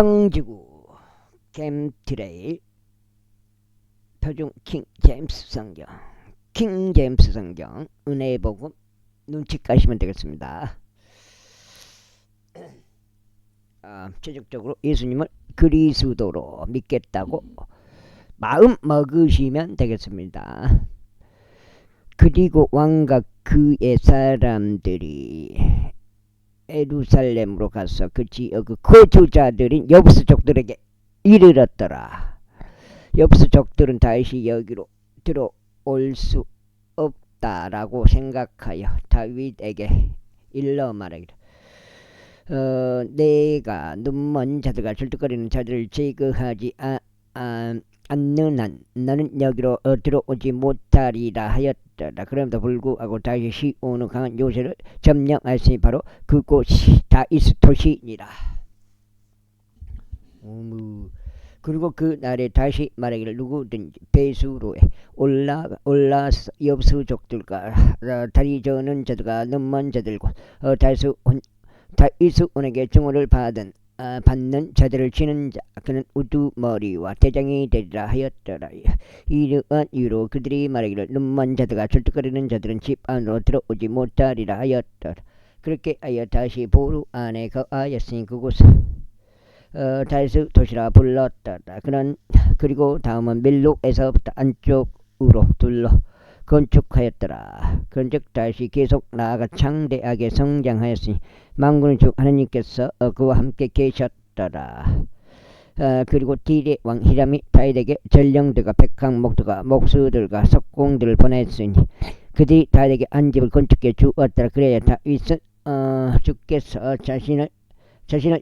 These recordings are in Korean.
평지구 캠트레일 표준 킹 제임스 성경, 킹 제임스 성경 은혜의 복음 눈치 까시면 되겠습니다. 최종적으로 예수님을 그리스도로 믿겠다고 마음 먹으시면 되겠습니다. 그리고 왕과 그의 사람들이 예루살렘으로 가서 그 지역 거주자들인 여부스족들에게 이르렀더라. 여부스족들은 다시 여기로 들어올 수 없다라고 생각하여 다윗에게 일러 말하기를 내가 눈먼 자들과 절뚝거리는 자들을 제거하지 않는 한 너는 여기로 들어오지 못하리라 하였더라. 그럼에도 불구하고 다시 시온의 강한 요새를 점령하였으니 바로 그곳이 다윗 도시니라. 그리고 그 날에 다시 말하기를 누구든지 배수로에 올라서 여부스족들과 다리 저는 자들과 눈먼 자들과 다윗원에게 증오를 받는 자들을 치는 자 그는 우두머리와 대장이 되리라 하였더라. 이러한 이유로 그들이 말하기를 눈먼 자들과 절뚝거리는 자들은 집 안으로 들어오지 못하리라 하였더라. 그렇게 하여 다시 보루 안에 거하였으니 그곳은 다윗의 도시라 불렀더라. 그리고 다음은 밀록에서부터 안쪽으로 둘러 건축하였더라. 그런즉 다시 계속 나아가 창대하게 성장하였으니 만군의 주 하나님께서 그와 함께 계셨더라. 그리고 딜의 왕 히람이 다윗에게 전령들과 백항목들과 목수들과 석공들을 보냈으니 그들이 다윗에게 한 집을 건축해 주었더라. 그래야 다윗은 주께서 자신을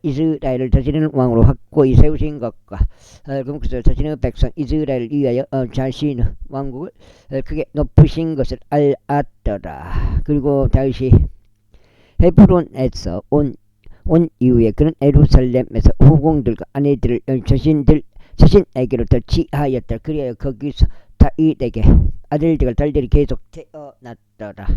이스라엘을 다스리는 왕으로 확고히 세우신 것과 그래서 자신의 백성 이스라엘을 위하여 자신의 왕국을 크게 높으신 것을 알았더라. 그리고 다윗이 헤브론에서 온 이후에 그는 예루살렘에서 후궁들과 아내들을 자신에게로 더 취하였더라. 그래야 거기서 다윗에게 아들들과 딸들이 계속 태어났더라.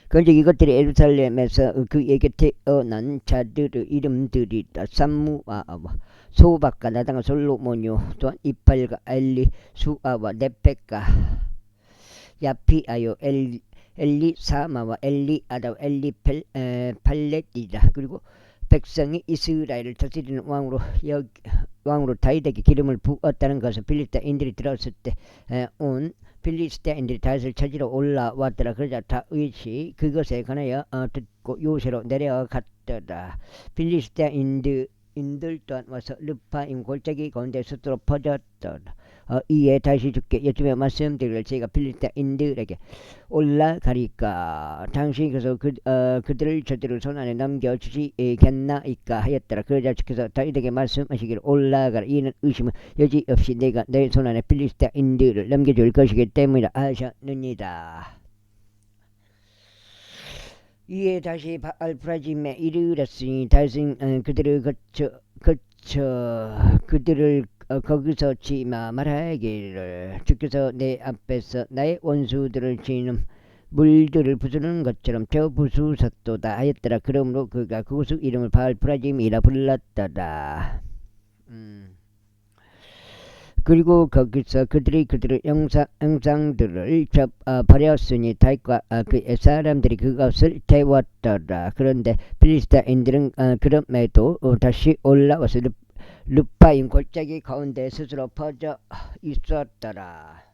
그런데 이것들이 예루살렘에서 그에게 태어난 자들의 이름들이다. 삼무아와 소박과 나당과 솔로몬요 또한 이팔과 엘리수아와 네펙과 야피아요 엘리사마와 엘리아다와 엘리팔렛이다. 그리고 백성이 이스라엘을 다스리는 왕으로 다윗에게 기름을 부었다는 것을 필리스타인들이 들었을 때 온 필리스타인들이 다윗을 찾으러 올라왔더라. 그러자 다윗이 그것에 관하여 듣고 요새로 내려갔더라. 필리스타인들 또한 와서 르파임 골짜기 가운데 스스로 퍼졌더라. 이에 다시 주께 여쭈며 말씀드리기를 제가 필리스타인들에게 올라가리까 당신께서 그들을 저들을 손안에 넘겨주시겠나이까 하였더라. 그러자 주께서 다윗에게 말씀하시기를 올라가라. 이는 의심은 여지없이 내가 내 손안에 필리스타인들을 넘겨줄 것이기 때문이라 하셨느니라. 이에 다시 바알프라짐에 이르렀으니 다윗은 그들을 그들을 거기서 치마 말하기를 주께서 내 앞에서 나의 원수들을 치는 물들을 부수는 것처럼 저 부수셨도다 하였더라. 그러므로 그가 그곳의 이름을 바알프라짐이라 불렀더라. 그리고 거기서 그들의 영상들을 버렸으니 다윗과 그의 사람들이 그것을 태웠더라. 그런데 필리스타인들은 그럼에도 다시 올라와서 르파임 골짜기 가운데 스스로 퍼져 있었더라.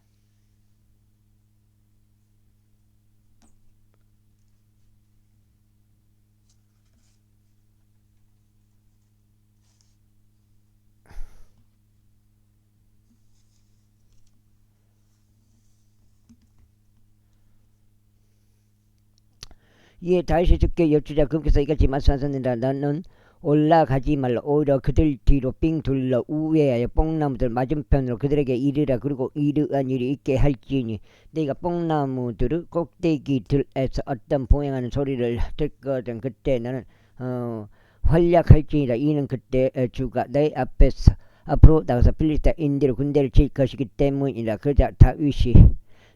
이에 다윗이 주께 여쭈자 그께서 이같이 말씀하셨느니라. 너는 올라가지 말라. 오히려 그들 뒤로 삥 둘러 우회하여 뽕나무들 맞은편으로 그들에게 이르라. 그리고 이러한 일이 있게 할지니 네가 뽕나무들의 꼭대기들에서 어떤 보행하는 소리를 듣거든 그때 너는 활약할지니라. 이는 그때 주가 내 앞에서 앞으로 나가서 필리스타인들의 군대를 칠 것이기 때문이라. 그러자 다윗이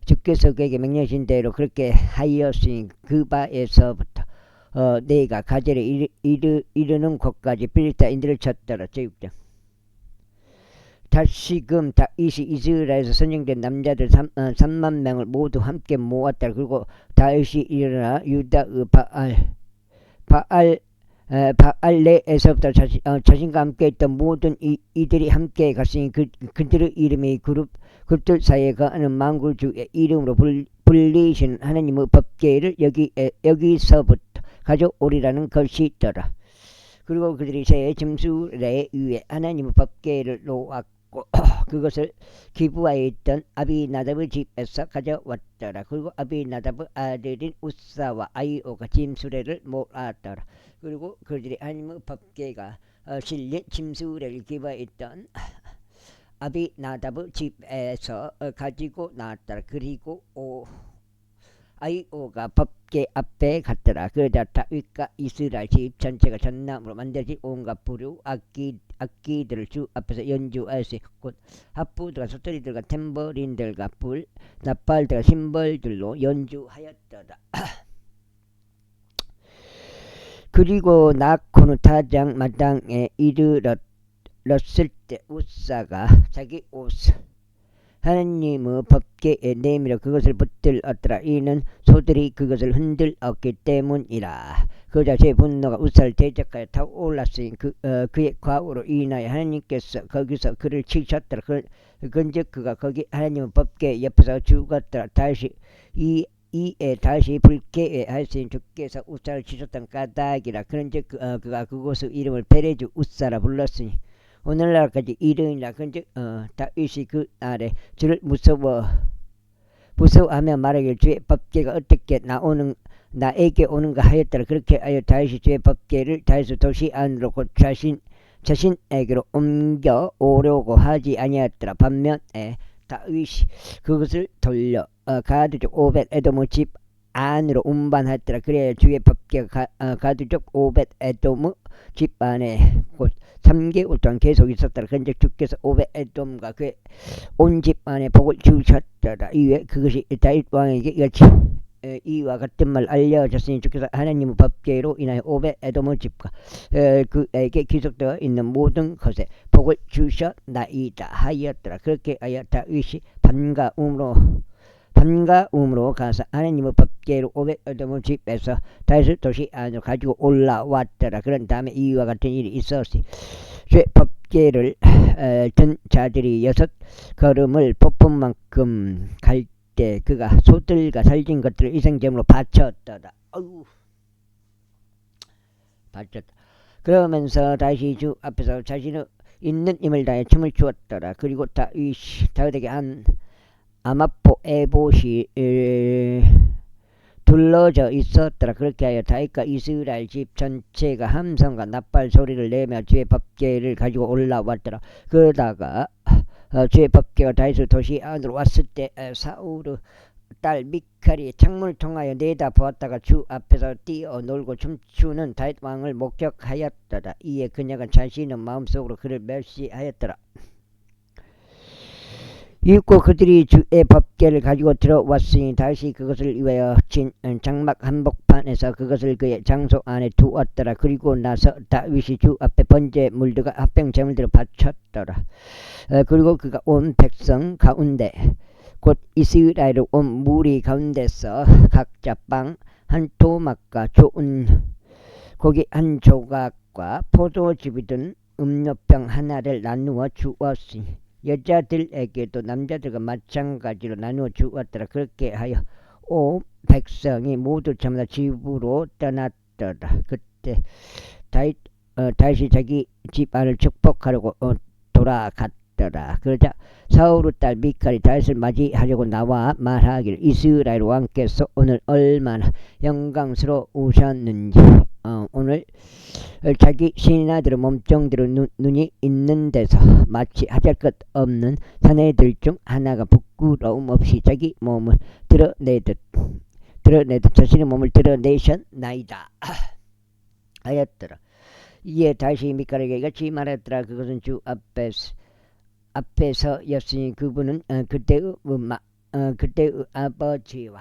주께서 그에게 명령하신 대로 그렇게 하였으니 그 바에서부터 내가 가젤에 이르는 곳까지 필리스타인들을 쳤더라. 제6장. 다시금 다윗이 이스라엘에서 선정된 남자들 3만 명을 모두 함께 모았다. 그리고 다윗이 일어나 유다의 바알레에서부터 자신과 함께 있던 모든 이들이 함께 갔으니 그들의 이름이 그룹들 사이에 거하는 만군주의 이름으로 불리신 하나님의 법궤를 여기서부터 가져오리라는 것이 있더라. 그리고 그들이 새 짐수레 위에 하나님의 법궤를 놓았고 그것을 기브아에 있던 아비나답의 집에서 가져왔더라. 그리고 아비나답의 아들인 우사와 아이오가 짐수레를 몰았더라. 그리고 그들이 하나님의 법궤가 실린 짐수레를 기브아에 있던 아비나답의 집에서 가지고 나왔더라. 그리고 아이오가 법궤 앞에 갔더라. 그러자 다윗과 이스라엘 집 전체가 전나무로 만들어진 온갖 부류 악기들을 주 앞에서 연주하였으니 곧 하프들과 소토리들과 탬버린들과 불 나팔들과 심벌들로 연주하였더라. 그리고 나코는 타작 마당에 이르렀을 때 우사가 자기 옷을 하나님의 법궤에 내밀어 그것을 붙들었더라. 이는 소들이 그것을 흔들었기 때문이라. 그러자 제 분노가 우사를 대적하여 타올랐으니 그의 과오로 인하여 하나님께서 거기서 그를 치셨더라. 그런즉 그가 거기 하나님의 법궤 옆에서 죽었더라. 다시 이에 다시 불쾌해 하였으니 주께서 우사를 치셨던 까닭이라. 그런즉 그가 그곳의 이름을 베레주 우사라 불렀으니 오늘날까지 이르니라. 그런즉 다윗이 그 날에 주를 무서워하며 말하기를 주의 법궤가 어떻게 나에게 오는가 하였더라. 그렇게 하여 다윗이 주의 법궤를 다윗의 도시 안으로 곧 자신에게로 옮겨 오려고 하지 아니하였더라. 반면에 다윗이 그것을 돌려 가드족 오벳 에돔의 집 안으로 운반하였더라. 그래야 주의 법궤가 가드족 오벳 에돔의 집 안에 곧 3개월 동안 계속 있었더라. 그런데 주께서 오벳 에돔과 그의 온 집 안에 복을 주셨더라. 이후에 그것이 다윗 왕에게 이와 같은 말 알려졌으니 주께서 하나님의 법궤로 인하여 오벳 에돔의 집과 그에게 기록되어 있는 모든 것에 복을 주셨나이다 하였더라. 그렇게 하여 다윗이 반가움으로 가서 하나님의 법궤로 오벳 에돔의 집에서 다윗의 도시 안으로 가지고 올라왔더라. 그런 다음에 이와 같은 일이 있었으니 주의 법궤를 든 자들이 6걸음을 폭풍 만큼 갈 때 그가 소들과 살진 것들을 희생제물로 바쳤더라. 바쳤다. 그러면서 다시 주 앞에서 자신의 있는 힘을 다해 춤을 추었더라. 그리고 다윗에게 한 아마포 에봇이 둘러져 있었더라. 그렇게 하여 다윗과 이스라엘 집 전체가 함성과 나팔 소리를 내며 주의 법궤를 가지고 올라왔더라. 그러다가 주의 법궤가 다윗의 도시 안으로 왔을 때 사울의 딸 미칼이 창문을 통하여 내다보았다가 주 앞에서 뛰어놀고 춤추는 다윗 왕을 목격하였더라. 이에 그녀가 자신의 마음속으로 그를 멸시하였더라. 이윽고 그들이 주의 법궤를 가지고 들어왔으니 다윗이 그것을 위하여 친 장막 한복판에서 그것을 그의 장소 안에 두었더라. 그리고 나서 다윗이 주 앞에 번제 물들과 합병 제물들을 바쳤더라. 그리고 그가 온 백성 가운데 곧 이스라엘의 온 무리 가운데서 각자 빵 한 토막과 좋은 고기 한 조각과 포도즙이 든 음료병 하나를 나누어 주었으니 여자들에게도 남자들과 마찬가지로 나누어 주었더라. 그렇게 하여 온 백성이 모두 저마다 집으로 떠났더라. 그때 다윗이 자기 집안을 축복하려고 돌아갔더라. 그러자 사울의 딸 미칼이 다윗을 맞이하려고 나와 말하기를 이스라엘 왕께서 오늘 얼마나 영광스러우셨는지 오늘 자기 신하들의 몸종들의 눈이 있는 데서 마치 하잘 것 없는 사내들 중 하나가 부끄러움 없이 자기 몸을 드러내듯 자신의 몸을 드러내셨나이다 하였더라. 이에 다시 미칼에게 이같이 말했더라. 그것은 주 앞에서였으니 그분은 그때의 아버지와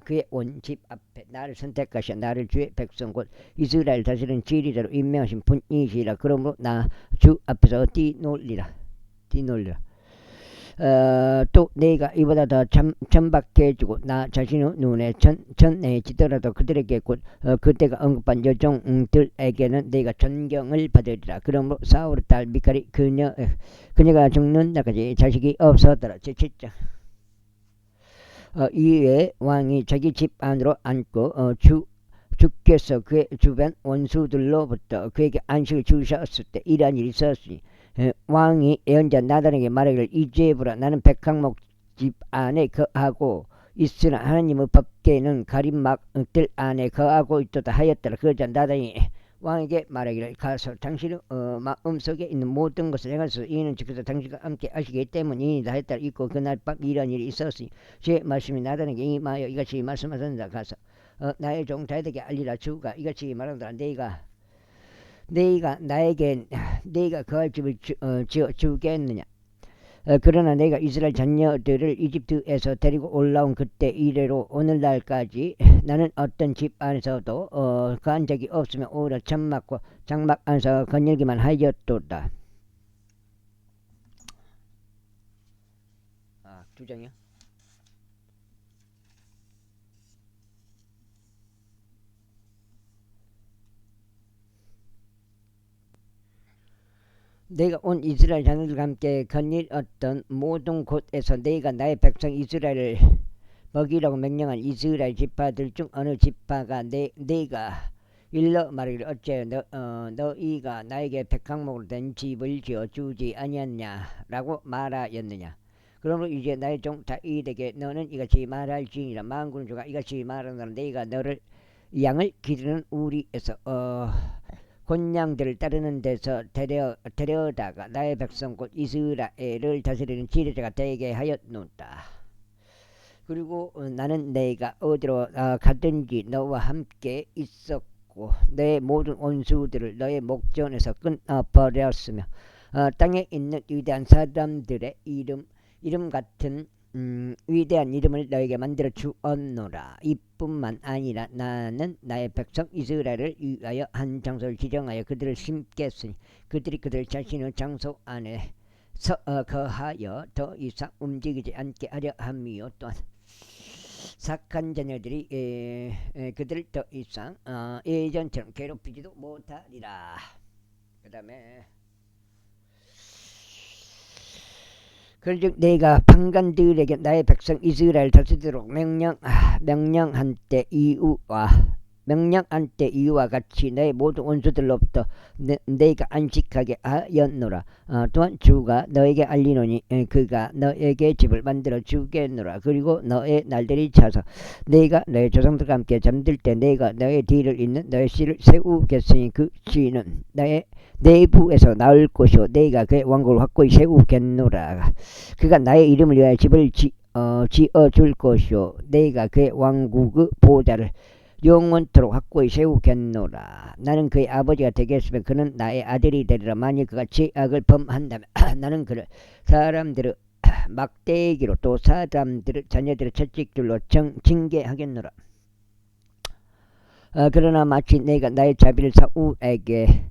그의 온 집 앞에 나를 선택하셔 나를 주의 백성 곧 이스라엘 다스리는 지리자로 임명하신 분이시라. 그러므로 나 주 앞에서 뛰놀리라. 또 내가 이보다 더 천박해지고 나 자신의 눈에 천해지더라도 그들에게 곧 그때가 언급한 여종들에게는 내가 존경을 받으리라. 그러므로 사울의 딸 미칼이 그녀가 죽는 날까지 자식이 없었더라. 제7장. 이에 왕이 자기 집 안으로 앉고 주께서 그의 주변 원수들로부터 그에게 안식을 주셨을 때 이러한 일이 있었으니 왕이 예언자 나단에게 말하기를 이제부라 나는 백항목 집 안에 거하고 있으나 하나님의 법궤는 가림막들 안에 거하고 있도다 하였더라. 그러자 나단이 왕에게 말하기를 가서 당신의 마음속에 있는 모든 것을 행하소서. 이는 주께서 당신과 함께 하시기 때문이다 했더라. 있고 그날 밤 이런 일이 있었으니 제 말씀이 나단에게 임하여 이같이 말씀하셨다. 가서 나의 종 다윗에게 알리라. 주가 이같이 말한다. 내가 나에게 내가 거할 집을 지어 주겠느냐. 그러나 내가 이스라엘 자녀들을 이집트에서 데리고 올라온 그때 이래로 오늘날까지 나는 어떤 집 안에서도 거한 적이 없으며 오히려 장막 안에서 거닐기만 하였도다. 2장이요? 내가 온 이스라엘 자녀들과 함께 거닐었던 모든 곳에서 내가 나의 백성 이스라엘을 먹이라고 명령한 이스라엘 지파들 중 어느 지파가 내가 일러 말하기를 어째 너희가 나에게 백항목으로 된 집을 지어주지 아니었냐라고 말하였느냐. 그러므로 이제 나의 종 다윗에게 너는 이같이 말할지니라. 만군의 주가 이같이 말하노라. 내가 너를 양을 기르는 우리에서 곤양들을 따르는 데서 데려다가 나의 백성 곧 이스라엘을 다스리는 지도자가 되게 하였노라. 그리고 나는 내가 어디로 가든지 너와 함께 있었고 내 모든 원수들을 너의 목전에서 끊어버렸으며 땅에 있는 위대한 사람들의 이름 같은 위대한 이름을 너에게 만들어 주었노라. 이뿐만 아니라 나는 나의 백성 이스라엘을 위하여 한 장소를 지정하여 그들을 심겠으니 그들이 그들 자신의 장소 안에 거하여 더 이상 움직이지 않게 하려 함이요. 또한 착한 자녀들이 그들을 더 이상 예전처럼 괴롭히지도 못하리라. 그 다음에 그런즉 내가 판관들에게 나의 백성 이스라엘 다스리도록 명령한 때 이유와 같이 너의 모든 원수들로부터 내가 안식하게 하였노라. 또한 주가 너에게 알리노니 그가 너에게 집을 만들어 주겠노라. 그리고 너의 날들이 차서 내가 너의 조상들과 함께 잠들 때 내가 너의 뒤를 잇는 너의 씨를 세우겠으니 그 씨는 너의 내부에서 나올 것이요 내가 그의 왕국을 확고히 세우겠노라. 그가 나의 이름을 위하여 집을 지어줄 것이요 내가 그의 왕국의 보좌를 영원토록 확고히 세우겠노라. 나는 그의 아버지가 되겠으며 그는 나의 아들이 되리라. 만일 그가 죄악을 범한다면 나는 그를 사람들의 막대기로 또 사람들의 자녀들의 채찍들로 징계하겠노라. 그러나 마치 내가 나의 자비를 사울에게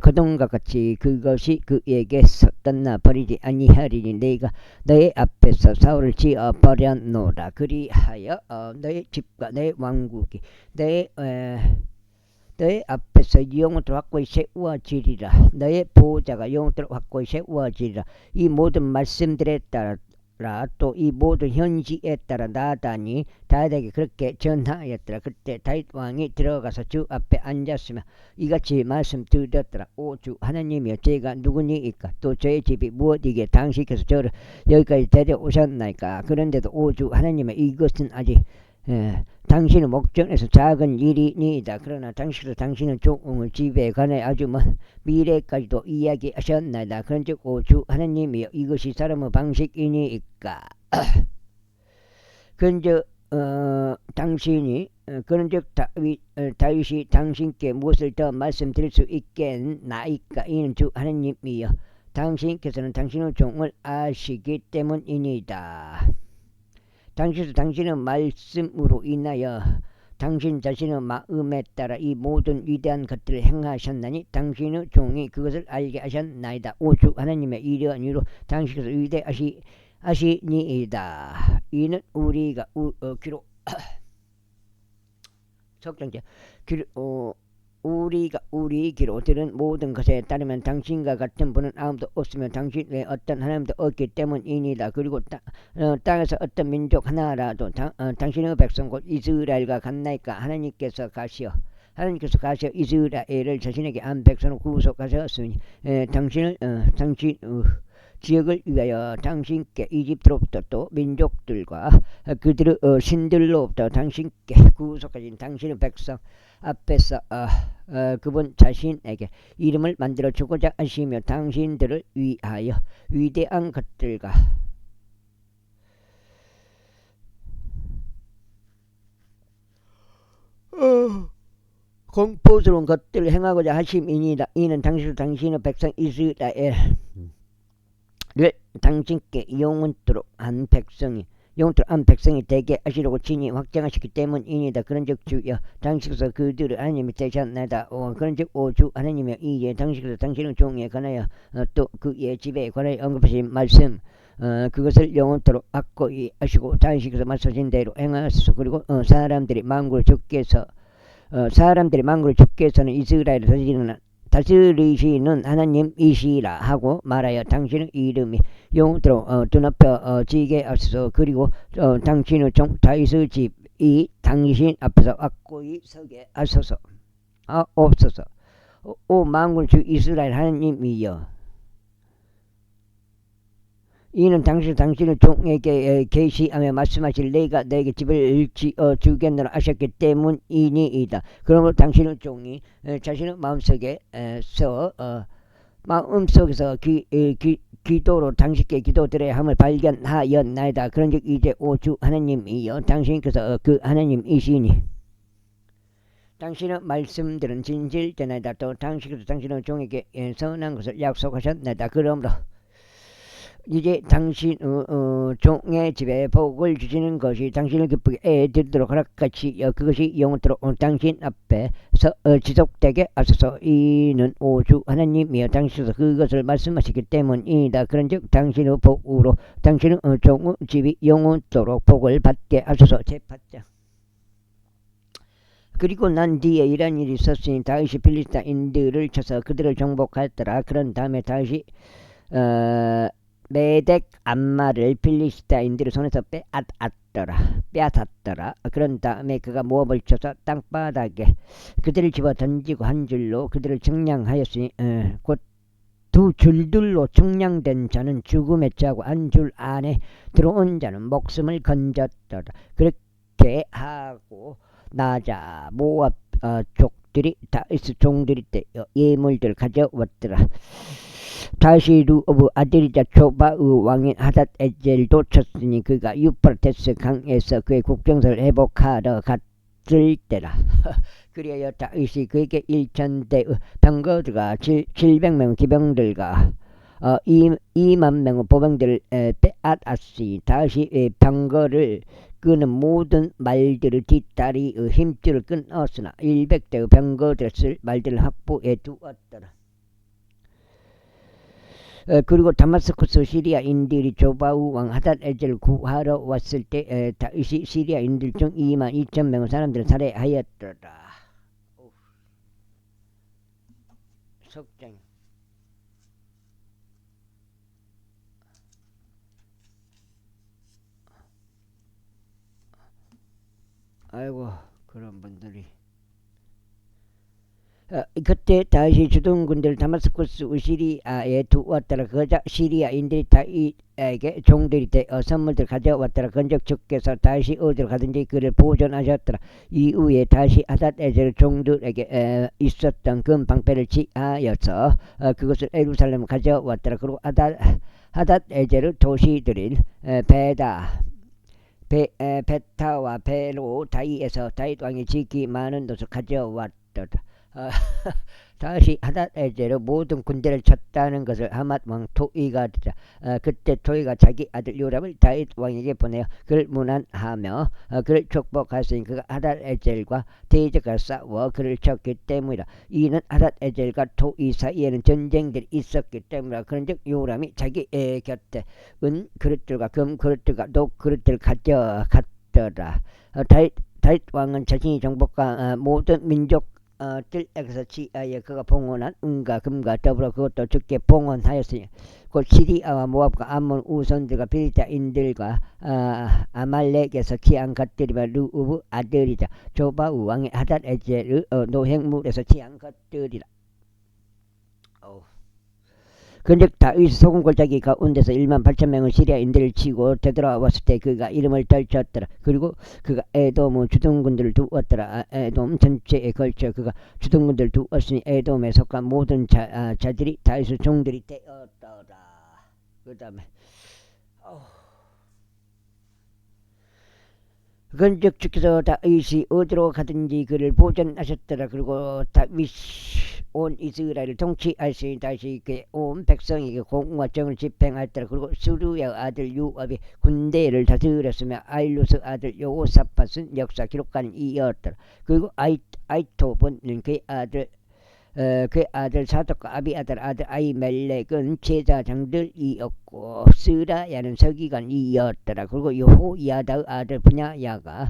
그동과 같이 그것이 그에게 떠나 버리지 아니하리니 내가 너의 앞에서 사울을 지어 버렸노라. 그리하여 너의 집과 너의 왕국이 너의 앞에서 영원토록 확고히 세워지리라. 너의 보호자가 영원토록 확고히 세워지리라. 이 모든 말씀들에 따라 또 이 모든 현지에 따라 나단이 다윗에게 그렇게 전하였더라. 그때 다윗 왕이 들어가서 주 앞에 앉았으며 이같이 말씀드렸더라. 오 주 하나님이여 제가 누구니이까 또 저의 집이 무엇이기에 당신께서 저를 여기까지 데려오셨나이까. 그런데도 오 주 하나님여 이것은 아직 당신의 목전에서 작은 일이니이다. 그러나 당신은 당신의 종의 집에 관해 아주 먼 미래까지도 이야기하셨나이다. 그런즉 오 주 하나님이여 이것이 사람의 방식이니이까. 그런즉 다윗이 당신께 무엇을 더 말씀드릴 수 있겠나이까. 이는 주 하나님이여 당신께서는 당신의 종을 아시기 때문이니이다. 당신의 말씀으로 인하여 당신 자신의 마음에 따라 이 모든 위대한 것들을 행하셨나니 당신의 종이 그것을 알게 하셨나이다. 오주 하나님의 이러한 이유로 당신께서 위대하시니이다. 이는 우리가 귀로 석장제 우리가 우리 귀로 들은 모든 것에 따르면 당신과 같은 분은 아무도 없으며 당신 외에 어떤 하나님도 없기 때문이니다. 그리고 땅에서 어떤 민족 하나라도 당신의 백성 곧 이스라엘과 같나이까. 하나님께서 가시어 이스라엘을 자신에게 안 백성으로 구속하셨으니 당신 지역을 위하여 당신께 이집트로부터 또 민족들과 그들의 신들로부터 당신께 구속하신 당신의 백성 앞에서 그분 자신에게 이름을 만들어 주고자 하시며 당신들을 위하여 위대한 것들과 공포스러운 것들을 행하고자 하심이니이다. 이는 당신의 백성 이스라엘을 당신께 영원토록 한 백성이 되게 하시려고 친히 확정하셨기 때문이니다. 그런즉 주여 당신께서 그들을 하나님이 되셨나이다. 그런즉 오주 하나님이여 이제 당신께서 당신의 종에 관하여 또 그의 집에 관하여 언급하신 말씀 그것을 영원토록 확고히 하시고 당신께서 말씀하신 대로 행하소서. 그리고 사람들이 만국을 주께서는 이스라엘을 다스리시는 하나님이시라 하고 말하여 당신의 이름이 영원토록 드높여 지게 하소서. 그리고 당신의 종 다윗의 집이 당신 앞에서 확고히 서게 하소서. 없소서. 오 만군의 주 이스라엘 하나님이여 이는 당신의 종에게 계시하며 말씀하실 내가 내게 집을 지어 주겠노라 하셨기 때문이니이다. 그러므로 당신의 종이 자신의 마음속에서 기도로 당신께 기도드려야 함을 발견하였나이다. 그런즉 이제 오주 하나님이여 당신께서 그 하나님이시니 당신의 말씀들은 진실되나이다. 또 당신께서 당신의 종에게 선한 것을 약속하셨나이다. 그러므로 이제 당신 종의 집에 복을 주시는 것이 당신을 기쁘게 드리도록 허락같이 그것이 영원토록 당신 앞에서 지속되게 하소서. 이는 오주 하나님이여 당신께서 그것을 말씀하시기 때문이다. 그런즉 당신의 복으로 당신의 종의 집이 영원토록 복을 받게 하소서. 제8장 그리고 난 뒤에 이런 일이 있었으니 다윗이 필리스타인들을 쳐서 그들을 정복하였더라. 그런 다음에 다윗이 메덱 암마를 필리스타인들의 손에서 빼앗았더라. 그런 다음에 그가 모압을 쳐서 땅바닥에 그들을 집어 던지고 한 줄로 그들을 측량하였으니 곧 두 줄들로 측량된 자는 죽음에 처하고 한 줄 안에 들어온 자는 목숨을 건졌더라. 그렇게 하고 나자 모압 족들이 다윗의 종들이 예물들을 가져왔더라. 다시 루오브 아들이자 조바의 왕인 하닷 에젤도 쳤으니 그가 유프라테스 강에서 그의 국정서를 회복하러 갔을 때라. 그리하여 다윗이 그에게 1000대의 병거들과 700명의 기병들과 200,000명의 보병들을 빼앗았으니 다윗이 병거를 끄는 모든 말들을 뒷다리의 힘줄을 끊었으나 100대의 병거들을 쓸 말들을 확보해 두었더라. 그리고 다마스쿠스 시리아인들이 조바우 왕 하닷에젤을 구하러 왔을 때 다윗이 시리아인들 중 22,000명의 사람들을 살해하였더라. 석장 아이고 그런 분들이 그때 다윗이 주둔 군대를 다마스쿠스 시리아에 두었더라. 그러자 시리아인들이 다윗에게 종들이 되어 선물들 가져왔더라. 건적 주께서 다윗이 어디로 가든지 그를 보존하셨더라. 이후에 다윗이 하닷에젤 종들에게 있었던 금 방패를 취하여서 그것을 예루살렘에 가져왔더라. 그리고 하닷에젤의 도시들인 베타와 베로 다이에서 다윗 왕이 지키 많은 것을 가져왔더라. 다시 하닷에제로 모든 군대를 쳤다는 것을 하맛 왕 토이가 듣자 그때 토이가 자기 아들 요람을 다윗 왕에게 보내어 그를 문안하며 그를 축복하시니 그가 하닷에젤과 대적과 싸워 그를 쳤기 때문이라. 이는 하닷에젤과 토이 사이에는 전쟁들이 있었기 때문이라. 그런즉 요람이 자기 곁에 은 그릇들과 금 그릇들과 녹 그릇들을 가져갔더라. 다윗 왕은 자신이 정복한 모든 민족 뜰에서 지하에 그가 봉헌한 은과 금과 더불어 그것도 주께 봉헌하였으니 곧 시리아와 모압과 암몬 우선들과 빌자인들과 아말렉에서 취한 것들이며 르우브 아들이자 조바우 왕의 하닷에젤의 노획물에서 취한 것들이라. 그런즉 다윗 소금 골짜기 가운데서 18,000명의 시리아인들을 치고 되돌아왔을 때 그가 이름을 떨쳤더라. 그리고 그가 에돔의 주둔군들을 두었더라. 에돔 전체에 걸쳐 그가 주둔군들을 두었으니 에돔에 속한 모든 자들이 다윗의 종들이 되었더라. 그 다음에 그런즉 주께서 다윗이 어디로 가든지 그를 보전하셨더라. 그리고 다윗 온 이스라엘을 통치하시니 다시 그의 온 백성에게 공의와 정을 집행하였더라. 그리고 스루야 아들 요압이 군대를 다스렸으며 아일루스 아들 여호사밧은 역사 기록관을 이었더라. 그리고 아이토본은 그의 아들 사독과 아비아들 아들 아이멜렉은 제사장들이었고 스라야는 서기관이었더라. 그리고 여호야다의 아들 분야야가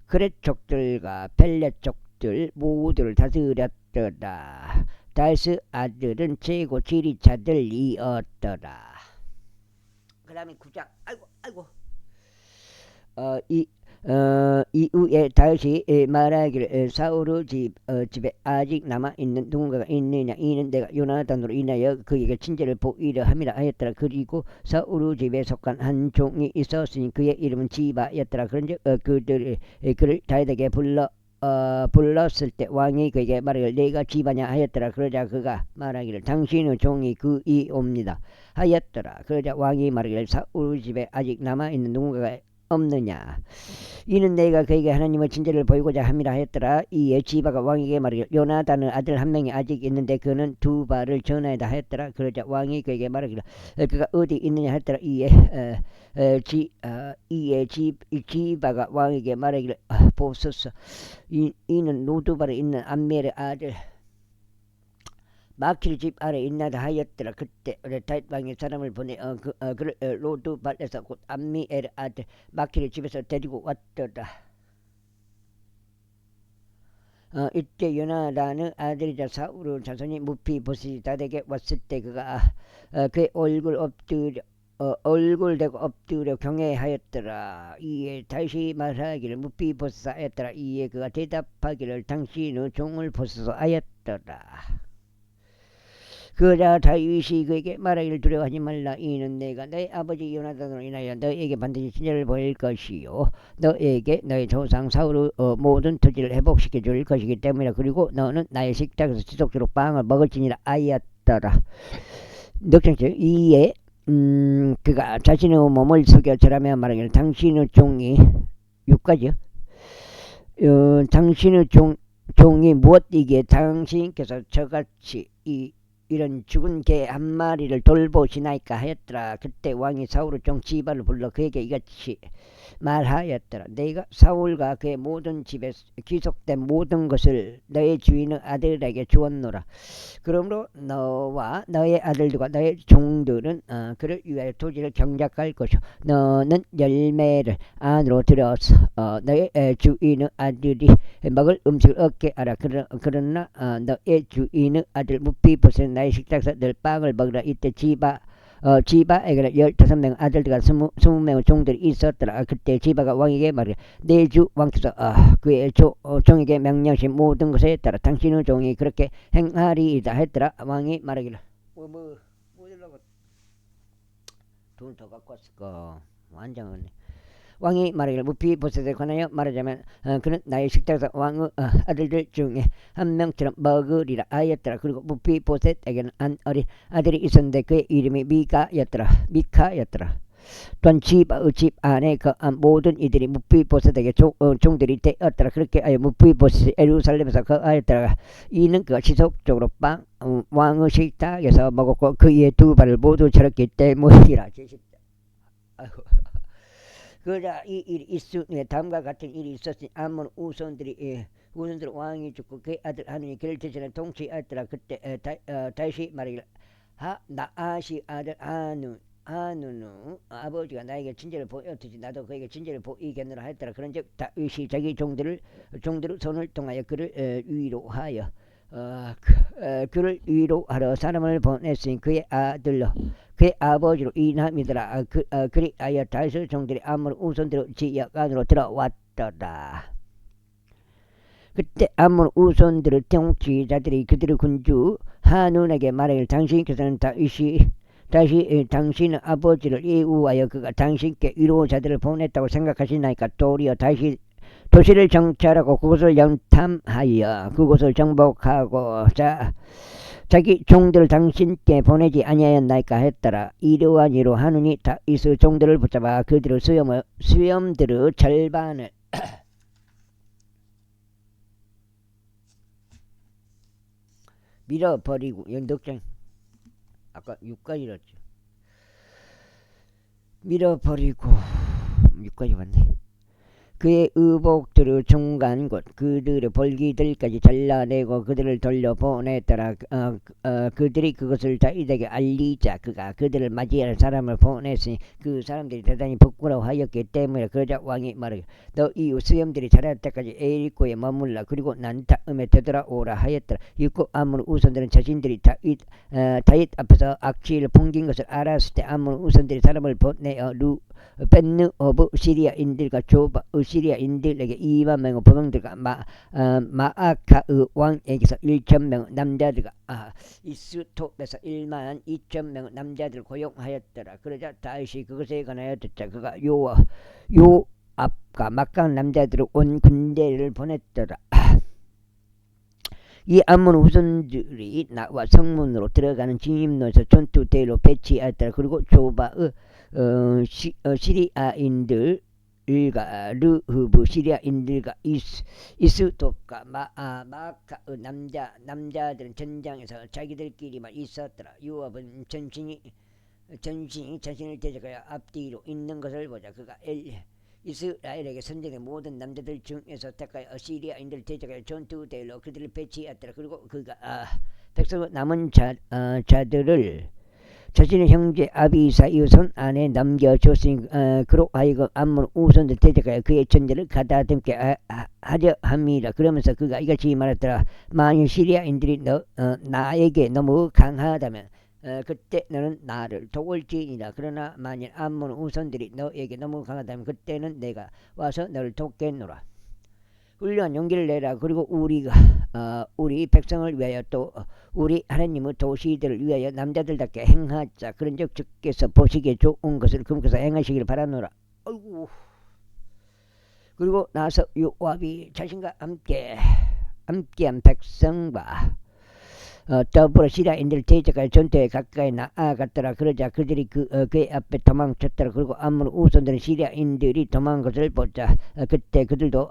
그렛족들과 벨렛족들 모두를 다스렸더라. 다윗의 아들은 최고 지리자들이었더라. 그 다음에 9장 이후에 다윗이 말하기를 사울의 집에 아직 남아있는 누군가가 있느냐. 이는 내가 요나단으로 인하여 그에게 친절을 보이려 함이라 하였더라. 그리고 사울의 집에 속한 한 종이 있었으니 그의 이름은 지바였더라. 그런즉 그들이 그를 다윗에게 불렀을 때 왕이 그에게 말하기를 내가 지바냐 하였더라. 그러자 그가 말하기를 당신의 종이 그이옵니다 하였더라. 그러자 왕이 말하기를 사울의 집에 아직 남아있는 누군가가 없느냐. 이는 내가 그에게 하나님의 친절을 보이고자 함이라 하였더라. 이에 지바가 왕에게 말하기를 요나단의 아들 한 명이 아직 있는데 그는 두 발을 전하여다 하였더라. 그러자 왕이 그에게 말하기를 그가 어디 있느냐 하였더라. 이에 지바가 왕에게 말하기를 보소서 이는 노두발에 있는 암멜의 아들 마키를 집 아래 있나다 하였더라. 그때 다윗 왕이 사람을 보내 그를 로두발에서 곧 암미엘 아들 마키를 집에서 데리고 왔더라. 이때 요나단의 아들이자 사울의 자손이 무피보셋이 다윗에게 왔을 때 그가 그의 얼굴 대고 엎드려 경외하였더라. 이에 다윗이 말하기를 무피보셋 하였더라. 이에 그가 대답하기를 당신의 종을 보소서 하였더라. 그러자 다윗이 그에게 말하기를 두려워하지 말라. 이는 내가 너의 아버지 요나단으로 인하여 너에게 반드시 친절을 보일 것이요 너에게 너의 조상 사울의 모든 토지를 회복시켜 줄 것이기 때문이라. 그리고 너는 나의 식탁에서 지속적으로 빵을 먹을지니라 하였더라. 넉장절 이에 그가 자신의 몸을 숙여 절하며 말하기를 당신의 종이 6가지요. 당신의 종이 무엇이기에 당신께서 저같이 이런 죽은 개 한 마리를 돌보시나이까 하였더라. 그때 왕이 사울의 종 지바를 불러 그에게 이같이 말하였더라. 내가 사울과 그의 모든 집에 귀속된 모든 것을 너의 주인의 아들에게 주었노라. 그러므로 너와 너의 아들들과 너의 종들은 그를 위하여 토지를 경작할 것이요 너는 열매를 안으로 들여서 너의 주인의 아들이 먹을 음식을 얻게 하라. 그러나 너의 주인의 아들 무피보셋 나의 식탁에서 늘 빵을 먹으라. 이때 지바에게는 15명 아들들과 20명의 종들이 있었더라. 그때 지바가 왕에게 말하기를 내 주 왕께서 그의 종에게 명령하신 모든 것에 따라 당신의 종이 그렇게 행하리이다 했더라. 왕이 말하기를 뭐 이러려고 돈 더 갖고 왔을까. 완전 왕이 말하기를 무피보셋에 관하여 말하자면 그는 나의 식탁에서 왕의 아들들 중에 한 명처럼 먹으리라 하였더라. 그리고 무피보셋에게는 한 어린 아들이 있었는데 그의 이름이 미카였더라. 또한 집 안에 그 모든 이들이 무비보셋에게 종들이 되었더라. 그렇게 하여 무비보셋이 예루살렘에서 거하였더라. 이는 그가 지속적으로 왕의 식탁에서 먹었고 그의 두 발을 모두 저렸기 때문이라. 그러자 이 일이 있으니 다음과 같은 일이 있었으니 아몬 우선들이 왕이 죽고 그의 아들 하느니 그를 대신에 통치하였더라. 그때 다시 말하기를 나아시 아들 아누는 아버지가 나에게 진죄를 보였듯이 나도 그에게 진죄를 보이겠노라 하였더라. 그런즉 다윗이 자기 종들을 손을 통하여 그를 위로하여 그를 위로하러 사람을 보냈으니 그의 아들로 그의 아버지로 이남이더라. 그리하여 다윗의 종들이 아몬 우선대로 지역 안으로 들어왔더라. 그때 아몬 우선들의 통치자들이 그들의 군주 하눈에게 말하기를 당신께서는 다시 당신의 아버지를 예우하여 그가 당신께 위로자들을 보냈다고 생각하시나이까? 도리어 다시 도시를 정찰하고 그곳을 연탐하여 그곳을 정복하고 자기 종들을 당신께 보내지 아니하였나이까 했더라. 이러한 이로 하느니 다윗의 종들을 붙잡아 그들의 수염들의 절반을 밀어버리고 연덕장 아까 6까지였죠. 밀어버리고 6까지 왔네. 그의 의복들의 중간 곳 그들의 볼기들까지 잘라내고 그들을 돌려보냈더라. 그들이 그것을 다윗에게 알리자 그가 그들을 맞이할 사람을 보냈으니 그 사람들이 대단히 부끄러워하였기 때문에 그러자 왕이 말하기를 너 이 수염들이 자랄 때까지 에리코에 머물라. 그리고 난 다음에 되돌아오라 하였더라. 이고 아몬 우선들은 자신들이 다윗 앞에서 악취를 풍긴 것을 알았을 때 아몬 우선들이 사람을 보내어 벤느오브 시리아인들과 조바 시리아인들에게 2만 명의 부병들과 마아카의 왕에게서 1,000명의 남자들과 이스톱에서 1만 2,000명의 남자들을 고용하였더라. 그러자 다윗이 그것에 관하여 듣자 그가 요압과 막강 남자들을 온 군대를 보냈더라. 이 아몬 후손들이 나와 성문으로 들어가는 진입로에서 전투대로 배치하였더라. 그리고 조바의 시리아인들과 르흐브 시리아인들과 이스톱과 마아카의 남자들은 전장에서 자기들끼리만 있었더라. 요압은 전신이 자신을 대적하여 앞뒤로 있는 것을 보자 그가 이스라엘에게 선정된 모든 남자들 중에서 택하여 시리아인들을 대적하여 전투대로 그들을 배치했더라. 그리고 그가 백성의 남은 자들을 자신의 형제 아비사의 손 안에 넘겨줬으니 그로 하여금 아몬 우선들 대적하여 그의 전제를 가다듬게 하려 함이라. 그러면서 그가 이같이 말했더라. 만일 시리아인들이 나에게 너무 강하다면 그때 너는 나를 도울지니라. 그러나 만일 아몬 우선들이 너에게 너무 강하다면 그때는 내가 와서 너를 돕겠노라. 훌륭한 용기를 내라. 그리고 우리 백성을 위하여 또 우리 하나님의 도시들을 위하여 남자들답게 행하자. 그런즉 주께서 보시기에 좋은 것을 금께서 행하시기를 바라노라. 아이고. 그리고 나서 요압이 자신과 함께한 백성과 더불어 시리아인들 대적하여 전투에 가까이 나아갔더라. 그러자 그들이 그의 앞에 도망쳤더라. 그리고 아몬 우선들은 시리아인들이 도망한 것을 보자 그때 그들도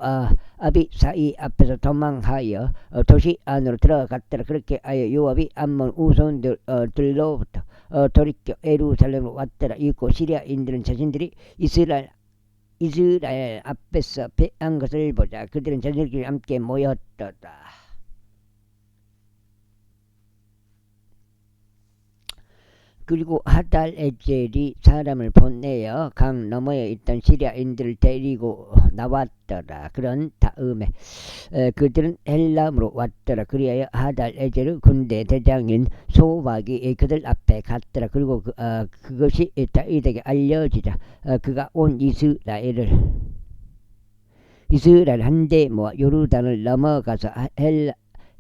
아비사이 앞에서 도망하여 도시 안으로 들어갔더라. 그렇게 하여 요압이 아몬 우선들로부터 돌이켜 예루살렘으로 왔더라. 이고 시리아인들은 자신들이 이스라엘 앞에서 패한 것을 보자 그들은 자신들끼리 함께 모였더라. 그리고 하달에젤이 사람을 보내어 강 너머에 있던 시리아인들을 데리고 나왔더라. 그런 다음에 그들은 헬람으로 왔더라. 그리하여 하달에젤의 군대 대장인 소박이 그들 앞에 갔더라. 그리고 그것이 다윗에게 알려지자 그가 온 이스라엘 한데 모아 요르단을 넘어가서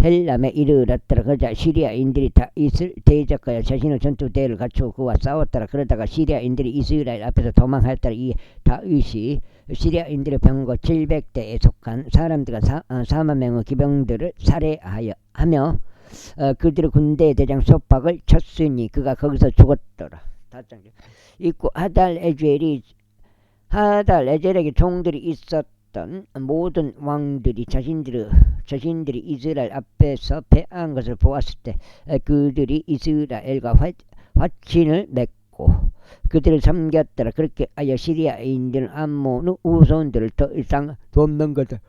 헬람에 이르렀더라. 그러자 시리아인들이 다윗을 대적하여 자신의 전투대를 갖추고 그와 싸웠더라. 그러다가 시리아인들이 이스라엘 앞에서 도망하였더라. 이 다윗이 시리아인들의 병거 700대에 속한 사람들과 4만 명의 기병들을 살해하며 그들의 군대 대장 소박을 쳤으니 그가 거기서 죽었더라. 다섯 장 있고 하달 에젤에게 종들이 있었던 모든 왕들이 자신들이 이스라엘 앞에서 패한 것을 보았을 때 그들이 이스라엘과 화친을 맺고 그들을 섬겼더라. 그렇게 하여 시리아인들은 암몬 후손들을 더 이상 돕는 것을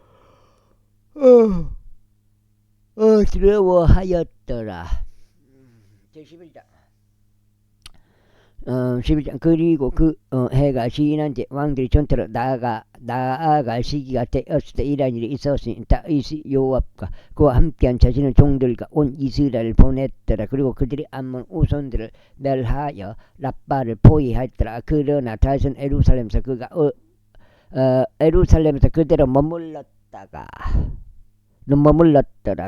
두려워하였더라. 제11장 11장 그리고 해가 지난 뒤 왕들이 전투로 나아갈 시기가 되었을 때 이러한 일이 있었으니 다윗이 요압과 그와 함께한 자신의 종들과 온 이스라엘을 보냈더라. 그리고 그들이 암몬 후손들을 멸하여 랍바를 포위하였더라. 그러나 다윗은 에루살렘에서 그대로 머물렀더라.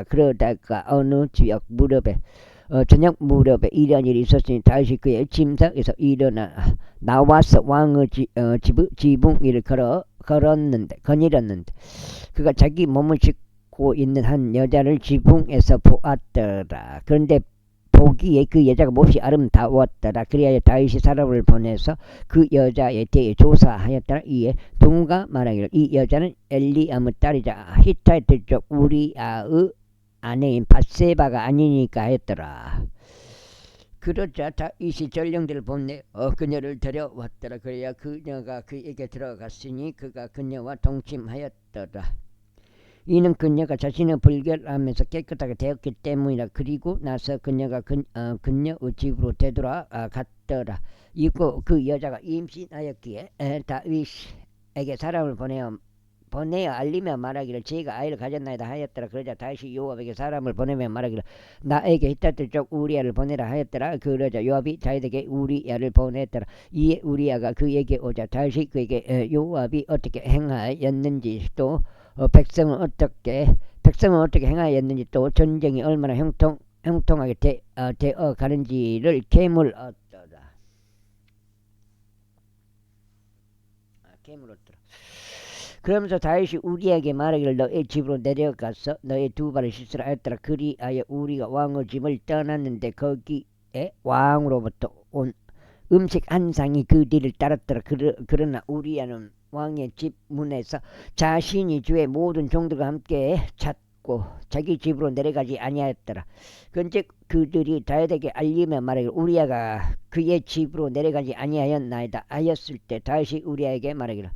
그러다가 어느 지역 무렵에 저녁 무렵에 이러한 일이 있었으니 다윗이 그의 침상에서 일어나 나와서 왕의 지붕 위를 거닐었는데 그가 자기 몸을 씻고 있는 한 여자를 지붕에서 보았더라. 그런데 보기에 그 여자가 몹시 아름다웠더라. 그리하여 다윗이 사람을 보내서 그 여자에 대해 조사하였더라. 이에 누가 말하기를 이 여자는 엘리암의 딸이자 히타이트 족 우리아의 아내인 밧세바가 아니니까 했더라. 그러자 다윗이 전령들을 보내 그녀를 데려왔더라. 그래야 그녀가 그에게 들어갔으니 그가 그녀와 동침하였더라. 이는 그녀가 자신의 불결함에서 깨끗하게 되었기 때문이라. 그리고 나서 그녀가 그녀의 집으로 되돌아갔더라. 이고 그 여자가 임신하였기에 다윗에게 사람을 보내어 알리며 말하기를 제가 아이를 가졌나이다 하였더라. 그러자 다윗이 요압에게 사람을 보내며 말하기를 나에게 히타트 족 우리아를 보내라 하였더라. 그러자 요압이 다윗에게 우리아를 보냈더라. 이에 우리아가 그에게 오자 다윗이 그에게 요압이 어떻게 행하였는지 또 백성은 어떻게 행하였는지 또 전쟁이 얼마나 형통하게 되어 가는지를 계물 얻더라. 그러면서 다윗이 우리에게 말하기를 너의 집으로 내려가서 너의 두 발을 씻으라 하였더라. 그리하여 우리가 왕의 집을 떠났는데 거기에 왕으로부터 온 음식 한 상이 그 뒤를 따랐더라. 그러나 우리아는 왕의 집 문에서 자신이 주의 모든 종들과 함께 찾고 자기 집으로 내려가지 아니하였더라. 그런즉 그들이 다윗에게 알리며 말하기를 우리아가 그의 집으로 내려가지 아니하였나이다 하였을 때 다윗이 우리아에게 말하기를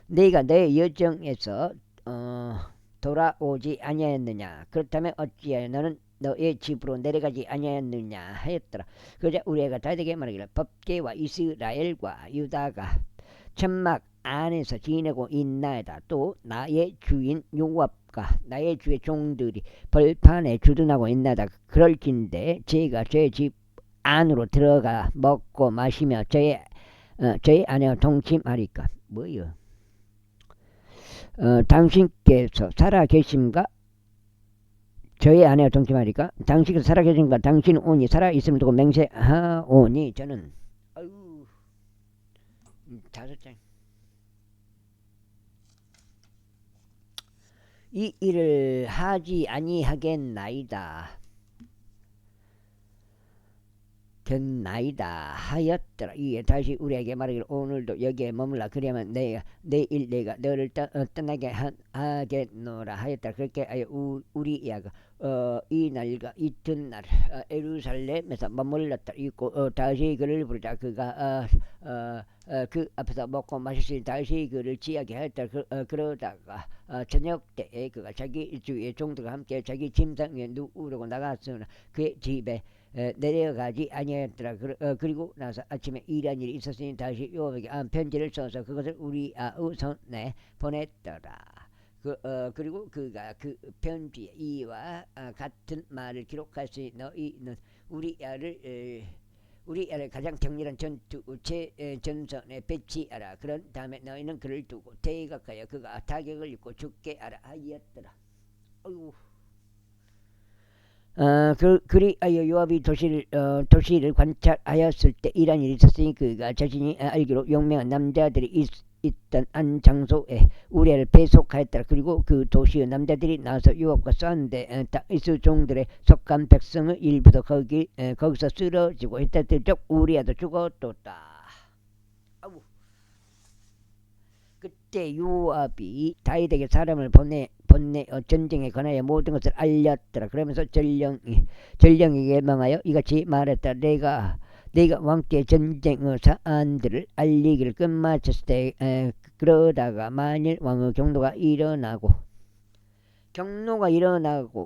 네가 내 여정에서 돌아오지 아니하였느냐. 그렇다면 어찌하여 너는 너의 집으로 내려가지 아니하였느냐 하였더라. 그러자 우리가 다윗에게 말하기를 법궤와 이스라엘과 유다가 천막 안에서 지내고 있나이다. 또 나의 주인 요압과 나의 주의 종들이 벌판에 주둔하고 있나이다. 그럴진데 제가 저의 집 안으로 들어가 먹고 마시며 저의 아내와 동침하리까. 뭐요? 당신께서 살아계심과 저의 아내와 동침하리까. 당신께서 살아계심과 당신 온이 살아있음을 두고 맹세하오니 저는 5장 이 일을 하지 아니하겠나이다 하였더라. 이에 다시 우리에게 말하기를 오늘도 여기에 머물라. 그러면 내일 내가 너를 떠나게 하겠노라 하였더라. 그렇게 하여 우리야가 이 날과 이튿날 예루살렘에서 머물렀다. 있고 다시 그를 부르자. 그가 그 앞에서 먹고 마셨으니 다시 그를 취하게 하였더라. 그러다가 저녁 때에 그가 자기 주의 종들과 함께 자기 침상 위에 누우려고 나갔으나 그의 집에 내려가지 아니하였더라. 그리고 나서 아침에 이러한 일이 있었으니 다시 요압에게 편지를 써서 그것을 우리아의 손에 보냈더라. 그리고 그가 그 편지에 이와 같은 말을 기록하시니 너희는 우리아를 가장 격렬한 전선에 배치하라. 그런 다음에 너희는 그를 두고 대각하여 그가 타격을 입고 죽게 하라 하였더라. 어이구. 그리하여 요압이 도시를 관찰하였을 때 이런 일이 있었으니 그가 자신이 알기로 용맹한 남자들이 있던 한 장소에 우리아를 배속하였더라. 그리고 그 도시의 남자들이 나와서 요압과 싸웠는데 이스 종들의 속한 백성의 일부도 거기서 쓰러지고 히타들 쪽 우리아도 죽었도다. 그때 요압이 다윗에게 사람을 보내 전쟁에 관하여 모든 것을 알렸더라. 그러면서 전령에게 명하여 이같이 말했다. 내가 왕께 전쟁의 사안들을 알리기를 끝마쳤을 때 그러다가 만일 왕의 경로가 일어나고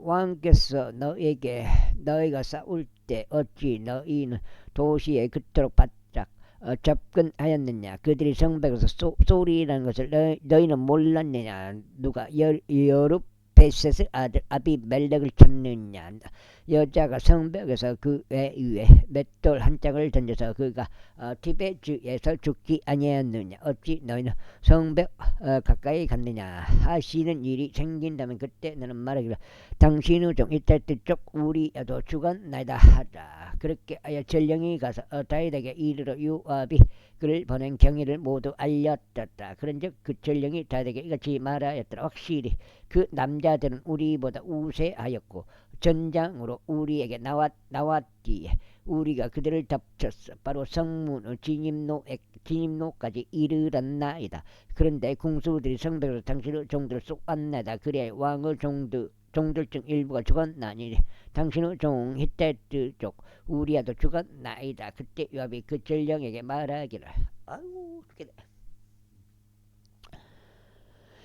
왕께서 너희가 싸울 때 어찌 너희는 도시에 그토록 바짝 접근하였느냐. 그들이 성벽에서 소리라는 것을 너희는 몰랐느냐. 누가 여룹베셋의 아들 아비멜렉을 쳤느냐. 여자가 성벽에서 그 위에 맷돌 한 짝을 던져서 그가 티베주에서 죽지 아니하였느냐. 어찌 너희는 성벽 가까이 갔느냐 하시는 일이 생긴다면 그때 너는 말하기를 당신의 종 이때때 쪽 우리야도 죽었나이다 하라. 그렇게 하여 전령이 가서 다윗에게 이르러 요압이 그를 보낸 경위를 모두 알렸다. 그런즉 그 전령이 다윗에게 이같이 말하였더라. 확실히 그 남자들은 우리보다 우세하였고 전장으로 우리에게 나왔기에 우리가 그들을 덮쳤어. 바로 성문의 진입로까지 이르렀나이다. 그런데 궁수들이 성벽에서 당신의 종들을 쏘았나이다. 그래야 왕의 종들 중 일부가 죽었나니 당신의 종 히데트 쪽 우리아도 죽었나이다. 그때 요압이 그 전령에게 말하기를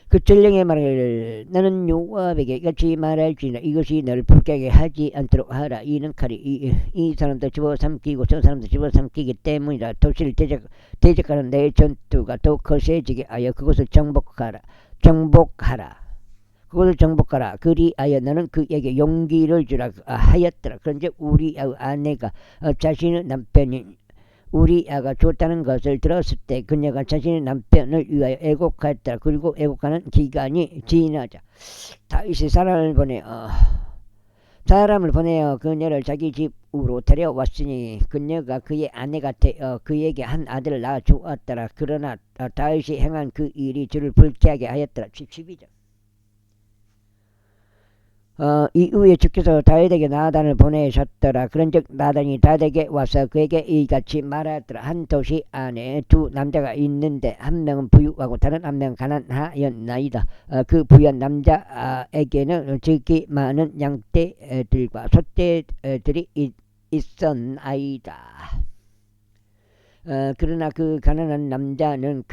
그 전령의 말을 나는 요압에게 이같이 말할지니라. 이것이 너를 불쾌하게 하지 않도록 하라. 이는 칼이 이 사람도 집어삼키고 저 사람도 집어삼키기 때문이라. 도시를 대적하는 내 전투가 더욱 거세지게 하여 그것을 정복하라. 그리하여 너는 그에게 용기를 주라 하였더라. 그런데 우리 아내가 자신의 남편이 우리아가 좋다는 것을 들었을 때 그녀가 자신의 남편을 위하여 애곡하였더라. 그리고 애곡하는 기간이 지나자 다윗이 사람을 보내어 그녀를 자기 집으로 데려왔으니 그녀가 그의 아내 같아 그에게 한 아들을 낳아 주었더라. 그러나 다윗이 행한 그 일이 주를 불쾌하게 하였더라. 12절. 이후에 주께서 다윗에게 나단을 보내셨더라. 그런즉 나단이 다윗에게 와서 그에게 이같이 말하였더라. 한 도시 안에 두 남자가 있는데 한 명은 부유하고 다른 한 명은 가난하였나이다. 그 부유한 남자에게는 지극히 많은 양떼들과 소떼들이 있었나이다. 그러나 그 가난한 남자는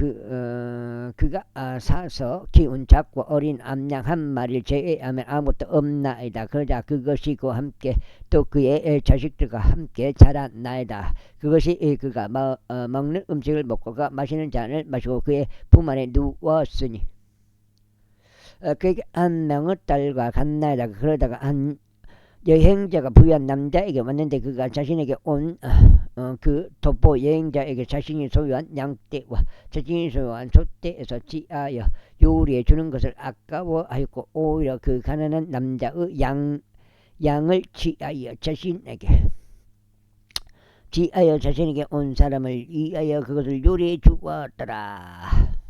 그가 사서 키운 작고 어린 암양 한 마리를 제외하면 아무것도 없나이다. 그러자 그것이고 함께 또 그의 자식들과 함께 자랐나이다. 그것이 그가 먹는 음식을 먹고 그가 마시는 잔을 마시고 그의 품 안에 누웠으니 그에게 한 명의 딸과 같나이다. 그러다가 한 여행자가 부유한 남자에게 왔는데 그가 자신에게 온 그 독보 여행자에게 자신이 소유한 양떼와 자신이 소유한 소떼에서 지하여 요리해 주는 것을 아까워하였고 오히려 그 가난한 남자의 양을 지하여 자신에게 온 사람을 위하여 그것을 요리해 주었더라.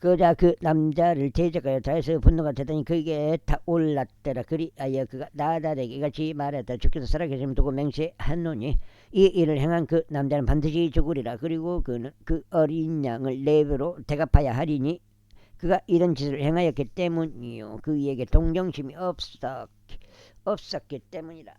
그러자 그 남자를 대적하여 다윗의 분노가 되더니 그에게 타올랐더라. 그리하여 그가 나단에게 이같이 말했다. 주께서 살아계심 두고 맹세하노니 이 일을 행한 그 남자는 반드시 죽으리라. 그리고 그는 그 어린 양을 레위로 대갚아야 하리니 그가 이런 짓을 행하였기 때문이요 그에게 동정심이 없었기 때문이라.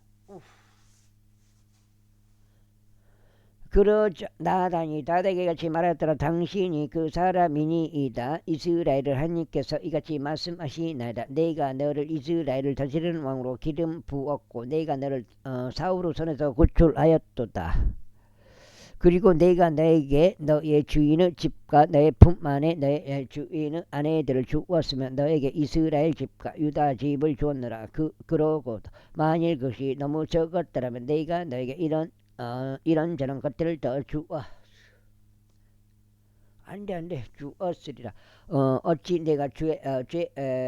그러자 나단이 다윗에게 같이 말하였더라. 당신이 그 사람이니이다. 이스라엘을 하나님께서 이같이 말씀하시나이다. 내가 너를 이스라엘을 다스리는 왕으로 기름 부었고 내가 너를 사울의 손에서 구출하였도다. 그리고 내가 너에게 너의 주인의 집과 너의 품 안에 너의 주인의 아내들을 주었으면 너에게 이스라엘 집과 유다 집을 주었느라. 그러고 만일 그것이 너무 적었더라면 내가 너에게 이런저런 것들을 더 주어. 안돼 주었으리라. 어찌 내가 주의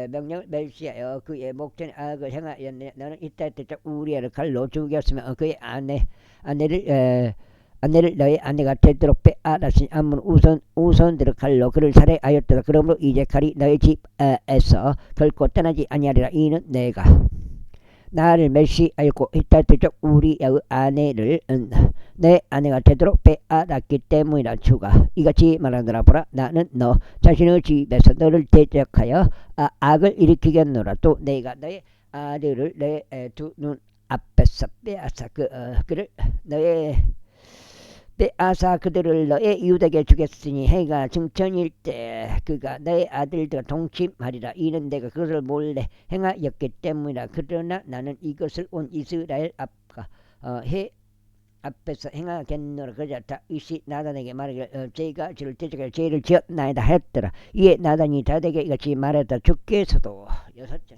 명령을 멸시하여 그의 목전에 악을 행하였네. 너는 이따 때적 우리아를 칼로 죽였으면 그의 아내를 너의 아내가 되도록 빼앗았으니 아문 우선들을 칼로 그를 살해하였더라. 그러므로 이제 칼이 너의 집에서 결코 떠나지 아니하리라. 이는 내가 나를 멸시하였고 히타트족 우리의 아내를 내 아내가 되도록 빼앗았기 때문이라. 주가 이같이 말하노라. 보라, 나는 너 자신의 집에서 너를 대적하여 악을 일으키겠노라. 또 내가 너의 아들을 내 두 눈 앞에서 빼앗아 그를 너의 빼앗아 그들을 너의 이웃에게 주겠으니 해가 증천일 때 그가 너의 아들들과 동침하리라. 이는 내가 그것을 몰래 행하였기 때문이라. 그러나 나는 이것을 온 이스라엘 해 앞에서 행하겠노라. 그러자 다윗이 나단에게 말하기를 제가 저를 대적하여 죄를 지었나이다 하였더라. 이에 나단이 다윗에게 이같이 말했다. 주께서도 6장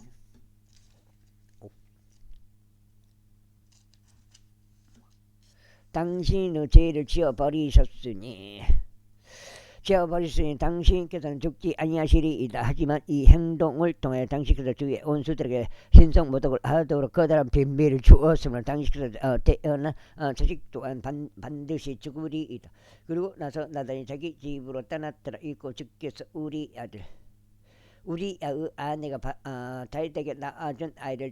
당신의 죄를 지어버리셨으니 당신께서는 죽지 아니하시리이다. 하지만 이 행동을 통해 당신께서 주의 온수들에게 신성 모독을 하도록 커다란 빈비를 주었으므로 당신께서 태어난 자식 또한 반드시 죽으리이다. 그리고 나서 나단이 자기 집으로 떠났더라. 이고 주께서 우리의 아내가 다윗에게 낳아준 아이를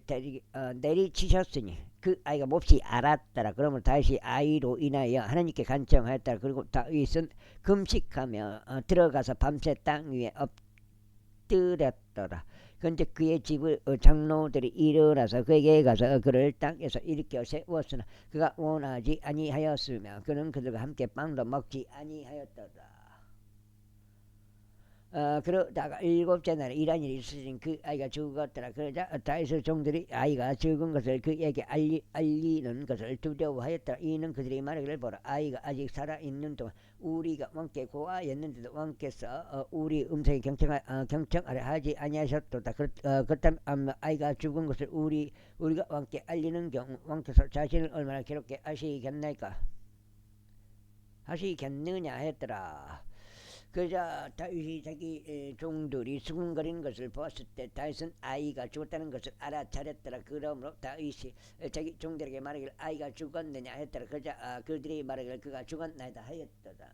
내리치셨으니 그 아이가 몹시 알았더라. 그러므로 다윗이 아이로 인하여 하나님께 간청하였더라. 그리고 다윗은 금식하며 들어가서 밤새 땅 위에 엎드렸더라. 그런데 그의 집의 장로들이 일어나서 그에게 가서 그를 땅에서 일으켜 세웠으나 그가 원하지 아니하였으며 그는 그들과 함께 빵도 먹지 아니하였더라. 그러다가 7째 날에 이란 일이 있으니 그 아이가 죽었더라. 그러자 다윗의 종들이 아이가 죽은 것을 그에게 알리는 것을 두려워하였더라. 이는 그들이 말하기를 보라, 아이가 아직 살아있는 동안 우리가 왕께 고하였는데도 왕께서 우리 음성에 경청하려 하지 아니하셨도다. 그렇다면 아이가 죽은 것을 우리가 왕께 알리는 경우 왕께서 자신을 얼마나 괴롭게 하시겠느냐 했더라. 그러자 다윗이 자기 종들이 수군거리는 것을 보았을 때 다윗은 아이가 죽었다는 것을 알아차렸더라. 그러므로 다윗이 자기 종들에게 말하기를 아이가 죽었느냐 했더라. 그러자 그들이 말하기를 그가 죽었나이다 하였더라.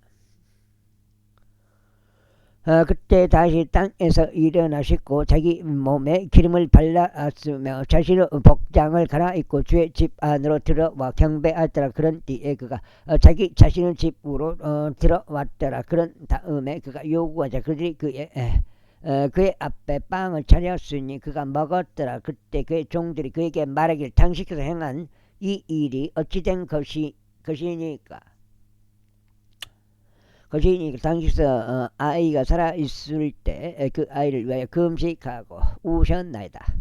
그때 다시 땅에서 일어나시고 자기 몸에 기름을 발랐으며 자신의 복장을 갈아입고 주의 집 안으로 들어와 경배하더라. 그런 뒤에 그가 자기 자신의 집으로 들어왔더라. 그런 다음에 그가 요구하자 그들이 그의 앞에 빵을 차렸으니 그가 먹었더라. 그때 그의 종들이 그에게 말하기를 당신께서 행한 이 일이 어찌된 것이니까 당시서 아이가 살아있을 때 그 아이를 위하여 금식하고 우셨나이다.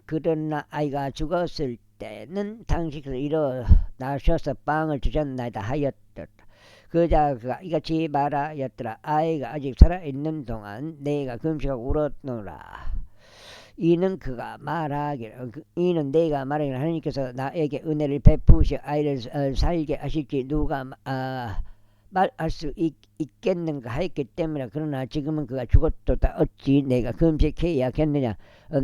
그러나 아이가 죽었을 때는 당시서 일어나셔서 빵을 주셨나이다 하였더라. 그자 그가 이같이 말하였더라. 아이가 아직 살아있는 동안 내가 금식하고 울었노라. 이는 내가 말하기를 하나님께서 나에게 은혜를 베푸시 아이를 살게 하실지 누가 말할 수 있겠는가 하였기 때문에. 그러나 지금은 그가 죽었도다. 어찌 내가 금식해야겠느냐.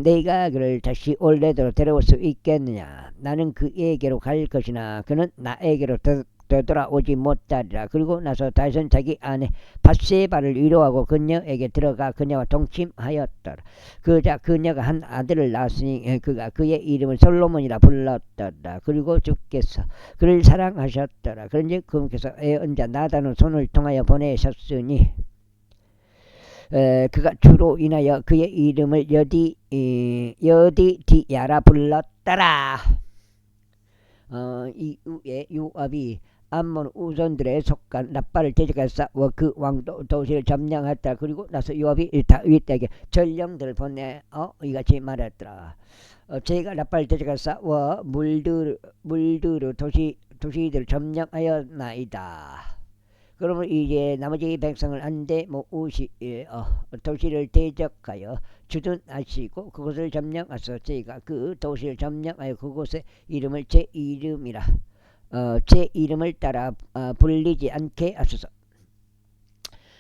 내가 그를 다시 원래대로 데려올 수 있겠느냐. 나는 그에게로 갈 것이나 그는 나에게로 되돌아오지 못하리라. 그리고 나서 다윗은 자기 아내 밧세바를 위로하고 그녀에게 들어가 그녀와 동침하였더라. 그자 그녀가 한 아들을 낳았으니 그가 그의 이름을 솔로몬이라 불렀더라. 그리고 주께서 그를 사랑하셨더라. 그런즉 그분께서 애언자 나단의 손을 통하여 보내셨으니 그가 주로 인하여 그의 이름을 여디디야라 불렀더라. 이후에 요압이 암몬 우선들에 속한 라빠를 대적하여 싸워 그 왕도 도시를 점령했다. 그리고 나서 요압이 다윗에게 전령들을 보내 이같이 말했더라. 제가 라빠를 대적하여 싸워 물두르 도시들을 점령하였나이다. 그러면 이제 나머지 백성을 안대 모으시 도시를 대적하여 주둔하시고 그곳을 점령하소. 제가 그 도시를 점령하여 그곳의 이름을 제 이름이라 제 이름을 따라 불리지 않게 하소서.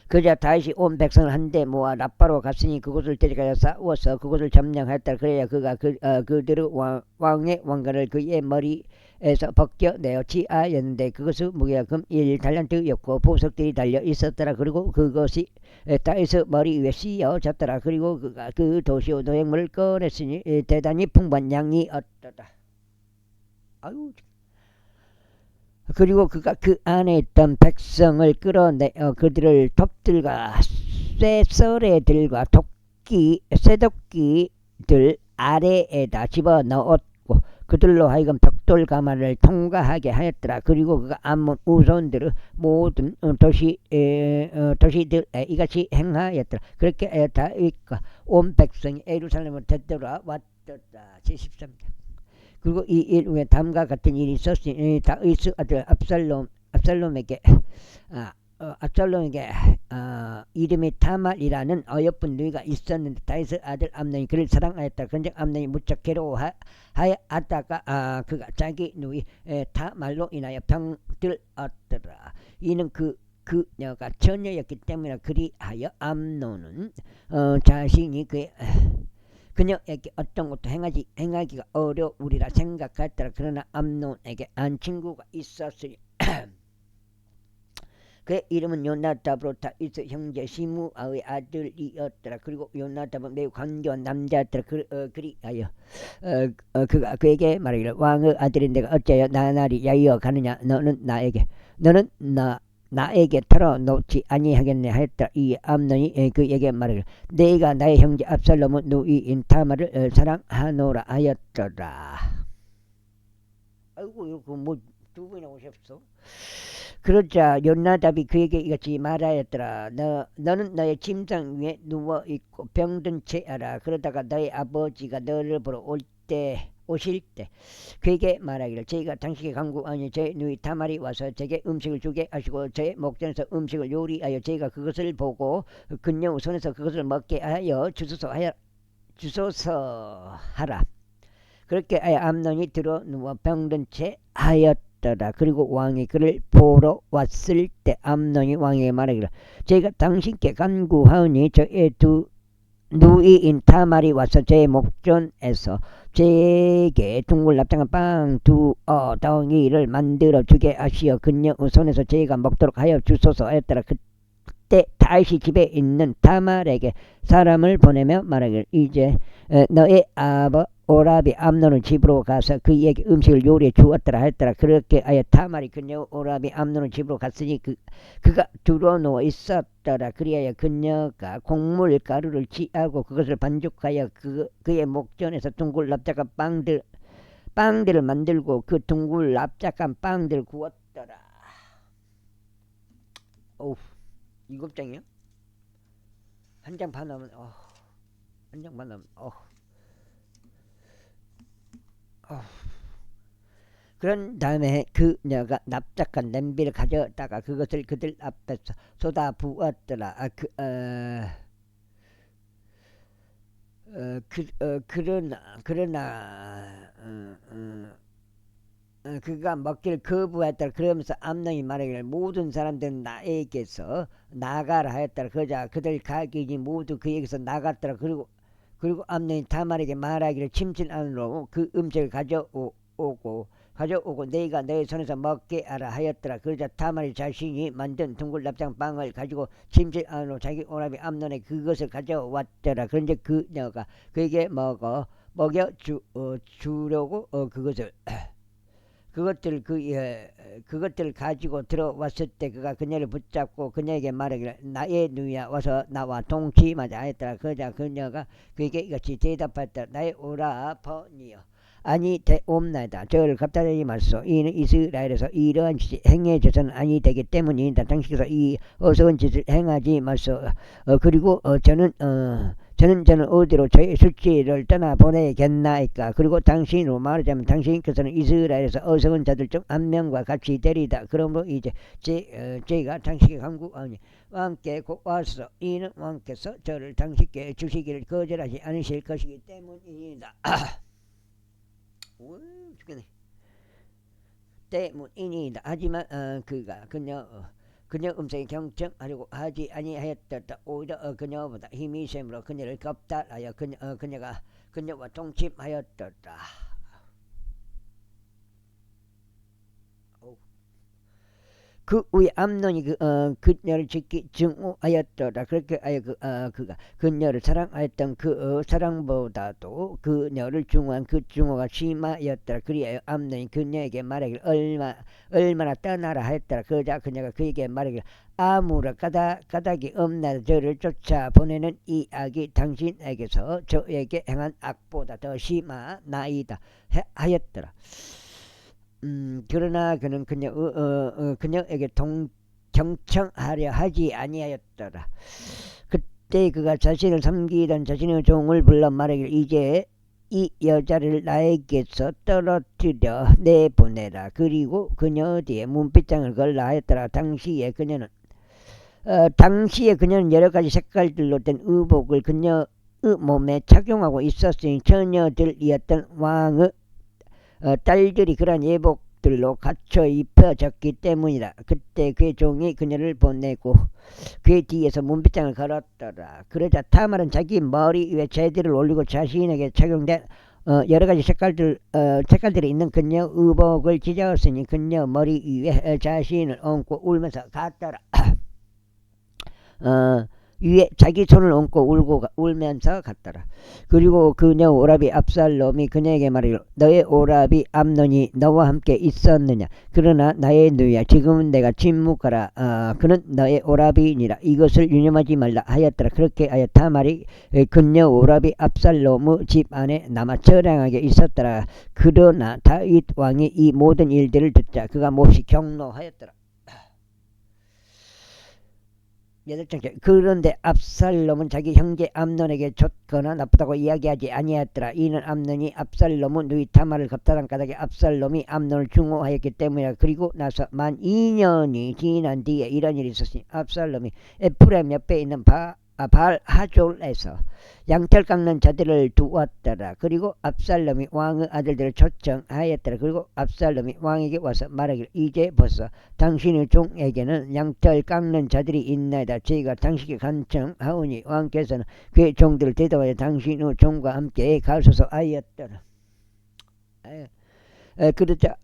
그자 다시 온 백성을 한데 모아 라빠로 갔으니 그곳을 데려가서 싸워서 그곳을 점령하였다. 그래야 그가 그들의 왕의 왕관을 그의 머리에서 벗겨내어 치하였는데 그것은 무게가 금 1달란트였고 보석들이 달려 있었더라. 그리고 그것이 다윗의 머리 위에 씌어졌더라. 그리고 그가 그 도시의 노획물을 꺼냈으니 대단히 풍부한 양이 얻더라. 아유. 그리고 그가 그 안에 있던 백성을 끌어내어 그들을 톱들과 쇠서래들과 쇠도끼들 아래에다 집어넣었고 그들로 하여금 벽돌 가마를 통과하게 하였더라. 그리고 그가 암몬 우손들의 모든 도시들에 이같이 행하였더라. 그렇게 다윗과 온 백성이 예루살렘을 되돌아왔더라. 제13장. 그리고 이 일 후에 다음과 같은 일이 있었으니 다윗의 아들 압살롬에게 이름이 타말이라는 어여쁜 누이가 있었는데 다윗의 아들 암논이 그를 사랑하였다. 그런데 암논이 무척 괴로워하다가 그가 자기 누이 타말로 인하여 병들었더라. 이는 그녀가 처녀였기 때문에 그리하여 암논은 자신이 그녀에게 어떤 것도 행하기가 어려우리라 생각했더라. 그러나 암논에게 한 친구가 있었으니 그의 이름은 요나답으로 다윗의 형제 시므아의 아들이었더라. 그리고 요나답은 매우 간교한 남자였더라. 그리하여 그가 그에게 말하기를 왕의 아들인 내가 어찌하여 나날이 야이어 가느냐. 너는 나에게 털어놓지 아니하겠네 하였다. 이 암논이 그에게 말하기를 내가 나의 형제 압살롬의 누이인 타마를 사랑하노라 하였더라. 아이고 이거 뭐 두 번이나 오셨어. 그러자 요나답이 그에게 이같이 말하였더라. 너는 너의 침상 위에 누워있고 병든 채하라. 그러다가 너의 아버지가 너를 보러 오실 때 그에게 말하기를 저희가 당신에게 간구하니 제 누이 타말이 와서 제게 음식을 주게 하시고 제 목전에서 음식을 요리하여 저희가 그것을 보고 그녀의 손에서 그것을 먹게 하여 주소서 하라. 그렇게 하여 암논이 들어 누워 병든 채 하였더라. 그리고 왕이 그를 보러 왔을 때 암논이 왕에게 말하기를 저희가 당신께 간구하니 저의 두 누이인 타말이 와서 제 목전에서 제게 둥글 납작한 빵 두 덩이를 만들어 주게 하시어 그녀의 손에서 제가 먹도록 하여 주소서 하였더라. 그때 다윗이 집에 있는 타말에게 사람을 보내며 말하기를 이제 너의 오라비 암논을 집으로 가서 그에게 음식을 요리해 주었더라 하였더라. 그렇게 하여 타말이 그녀 오라비 암논을 집으로 갔으니 그가 들어누워 있었더라. 그리하여 그녀가 곡물 가루를 취하고 그것을 반죽하여 그의 목전에서 둥글 납작한 빵들을 만들고 그 둥글 납작한 빵들을 구웠더라. 어우, 7장이요? 한 장 반 하면 한 장 반 하면 그런 다음에 그녀가 납작한 냄비를 가져다가 그것을 그들 앞에서 쏟아 부었더라. 그러나 그가 먹기를 거부했더라. 그러면서 암논이 말하기를 모든 사람들은 나에게서 나가라 하였더라. 그러자 그들 가족이 모두 그에게서 나갔더라. 그리고 암논이 타말에게 말하기를 침실 안으로 그 음식을 가져오고 내가 너의 손에서 먹게 하라 하였더라. 그러자 타말이 자신이 만든 둥글 납작한 빵을 가지고 침실 안으로 자기 오라비 암논에 그것을 가져왔더라. 그런데 그녀가 그에게 먹여 주려고 그것들을 가지고 들어왔을 때 그가 그녀를 붙잡고 그녀에게 말하기를 나의 누이야 와서 나와 동침하자 하였더라. 그러자 그녀가 그에게 이같이 대답하였더라. 나의 오라버니여 아니 되옵나이다. 저를 갑자기 말소. 이는 이스라엘에서 이러한 짓이 행해져서는 아니 되기 때문이다. 당신께서 이 어서운 짓을 행하지 말소. 그리고 저는 어디로 저의 수치를 떠나 보내겠나이까. 그리고 당신으로 말하자면 당신께서는 이스라엘에서 어서운 자들 중 한 명과 같이 되리다. 그러므로 이제 제가 당신께 간구하니 왕께 곧 와서 이는 왕께서 저를 당신께 주시기를 거절하지 않으실 것이기 때문이다. 죽겠네. 때문이니이다. 하지만 그가 그녀 음성에 경청하려고 하지 아니하였다. 오히려 그녀보다 힘이 셈으로 그녀를 겁탈하여 그녀가 그녀와 동침하였다. 그 후에 암논이 그녀를 지키 증오하였더라. 그렇게 하여 그가 그녀를 사랑하였던 그 사랑보다도 그녀를 증오한 그 증오가 심하였더라. 그리하여 암논이 그녀에게 말하기를 얼마나 떠나라 하였더라. 그러자 그녀가 그에게 말하기를 아무런 까닭이 없나 저를 쫓아보내는 이 악이 당신에게서 저에게 행한 악보다 더 심하나이다 하였더라. 그러나 그는 그녀에게 경청하려 하지 아니하였더라. 그때 그가 자신을 섬기던 자신의 종을 불러 말하기를 이제 이 여자를 나에게서 떨어뜨려 내보내라. 그리고 그녀 뒤에 문빗장을 걸라 하였더라. 당시에 그녀는 여러 가지 색깔들로 된 의복을 그녀의 몸에 착용하고 있었으니 처녀들이었던 왕의 딸들이 그러한 예복들로 갖춰 입혀졌기 때문이다. 그때 그의 종이 그녀를 보내고 그의 뒤에서 문빗장을 걸었더라. 그러자 타말은 자기 머리 위에 제대를 올리고 자신에게 착용된 여러 가지 색깔들이 있는 그녀 의복을 찢었으니 그녀 머리 위에 자신을 얹고 울면서 갔더라. 위에 자기 손을 얹고 울면서 갔더라. 그리고 그녀 오라비 압살롬이 그녀에게 말하기를 너의 오라비 암논이 너와 함께 있었느냐. 그러나 나의 누이야 지금은 내가 침묵하라. 그는 너의 오라비니라. 이것을 유념하지 말라 하였더라. 그렇게 하여 타말이 그녀 오라비 압살롬의 집 안에 남아 처량하게 있었더라. 그러나 다윗 왕이 이 모든 일들을 듣자 그가 몹시 경노하였더라. 그런데 압살롬은 자기 형제 암논에게 좋거나 나쁘다고 이야기하지 아니하였더라. 이는 암논이 압살롬은 누이 타말을 겁탈한 까닭에 압살롬이 암논을 증오하였기 때문이라. 그리고 나서 만 2년이 지난 뒤에 이런 일이 있었으니 압살롬이 에프라임 옆에 있는 바알 하졸에서 양털 깎는 자들을 두었더라. 그리고 압살롬이 왕의 아들들을 초청하였더라. 그리고 압살롬이 왕에게 와서 말하기를 이제 벌써 당신의 종에게는 양털 깎는 자들이 있나이다. 저희가 당신에게 간청하오니 왕께서는 그의 종들을 대답하여 당신의 종과 함께 가소서 하였더라. 그러자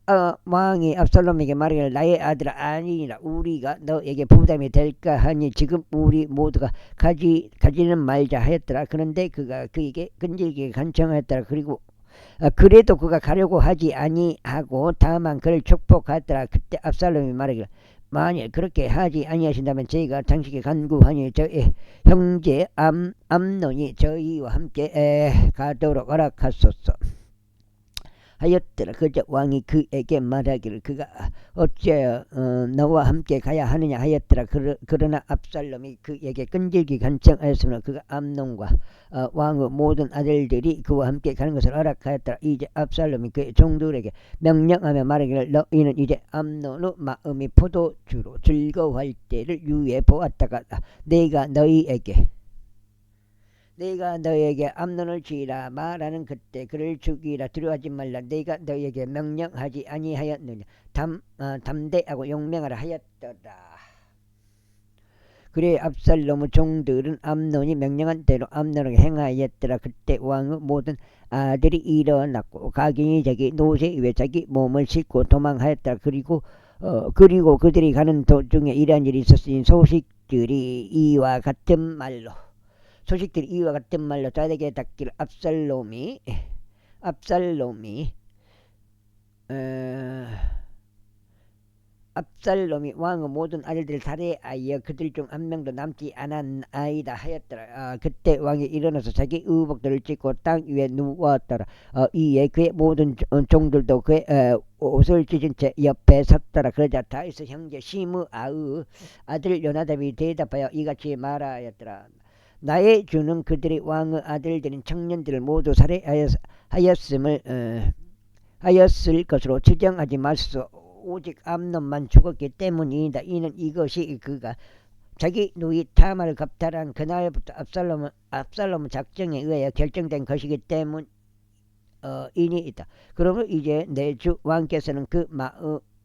왕이 압살롬에게 말하기를 나의 아들아 아니니라. 우리가 너에게 부담이 될까 하니 지금 우리 모두가 가지는 말자 하였더라. 그런데 그가 그에게 끈질기게 간청하였더라. 그리고 그래도 그가 가려고 하지 아니하고 다만 그를 축복하였더라. 그때 압살롬이 말하기를 만일 그렇게 하지 아니하신다면 저희가 당신에게 간구하니 저의 형제 암논이 저희와 함께 가도록 허락하소서 하였더라. 그저 왕이 그에게 말하기를 그가 어찌하여 너와 함께 가야 하느냐 하였더라. 그러나 압살롬이 그에게 끈질기 간청하였으므로 그가 암논과 왕의 모든 아들들이 그와 함께 가는 것을 허락하였더라. 이제 압살롬이 그의 종들에게 명령하며 말하기를 너희는 이제 암논의 마음이 포도주로 즐거워할 때를 유의해 보았다가 내가 너에게 암논을 지으라 말하는 그때 그를 죽이라 두려워하지 말라 내가 너에게 명령하지 아니하였느냐 담대하고 용맹하라 하였더라. 그래 압살롬의 종들은 암논이 명령한 대로 암논에게 행하였더라. 그때 왕의 모든 아들이 일어났고 각인이 자기 노새 위에 자기 몸을 싣고 도망하였더라. 그리고 그들이 가는 도중에 이러한 일이 있었으니 소식들이 이와 같은 말로 다에게 닿기를 압살롬이 왕의 모든 아들들을 살해하여 그들 중 한 명도 남지 않았나이다 하였더라. 그때 왕이 일어나서 자기 의복들을 찢고 땅 위에 누웠더라. 이에 그의 모든 종들도 그의 옷을 찢은 채 옆에 섰더라. 그러자 다윗의 형제 시므아의 아들 요나답이 대답하여 이같이 말하였더라. 나의 주는 그들이 왕의 아들들인 청년들을 모두 하였을 것으로 추정하지 마소서. 오직 암논만 죽었기 때문이다. 이는 이것이 그가 자기 누이 타말을 겁탈한 그날부터 압살롬 작정에 의하여 결정된 것이기 때문이니이다. 그러므로 이제 내 주 왕께서는 그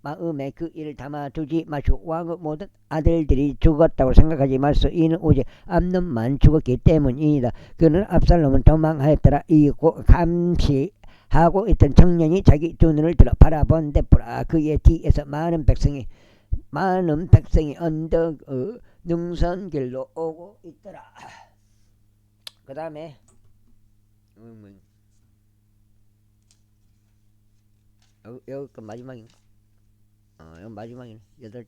마음에 그 일을 담아두지 마시고 왕의 모든 아들들이 죽었다고 생각하지 마시오. 이는 오직 암논만 죽었기 때문이다. 그는 압살롬은 도망하였더라. 이고 감시하고 있던 청년이 자기 두 눈을 들어 바라본 데보라. 그의 뒤에서 많은 백성이 언덕의 능선길로 오고 있더라. 그 다음에 여기가 마지막인가? 이건 마지막이네. 8점.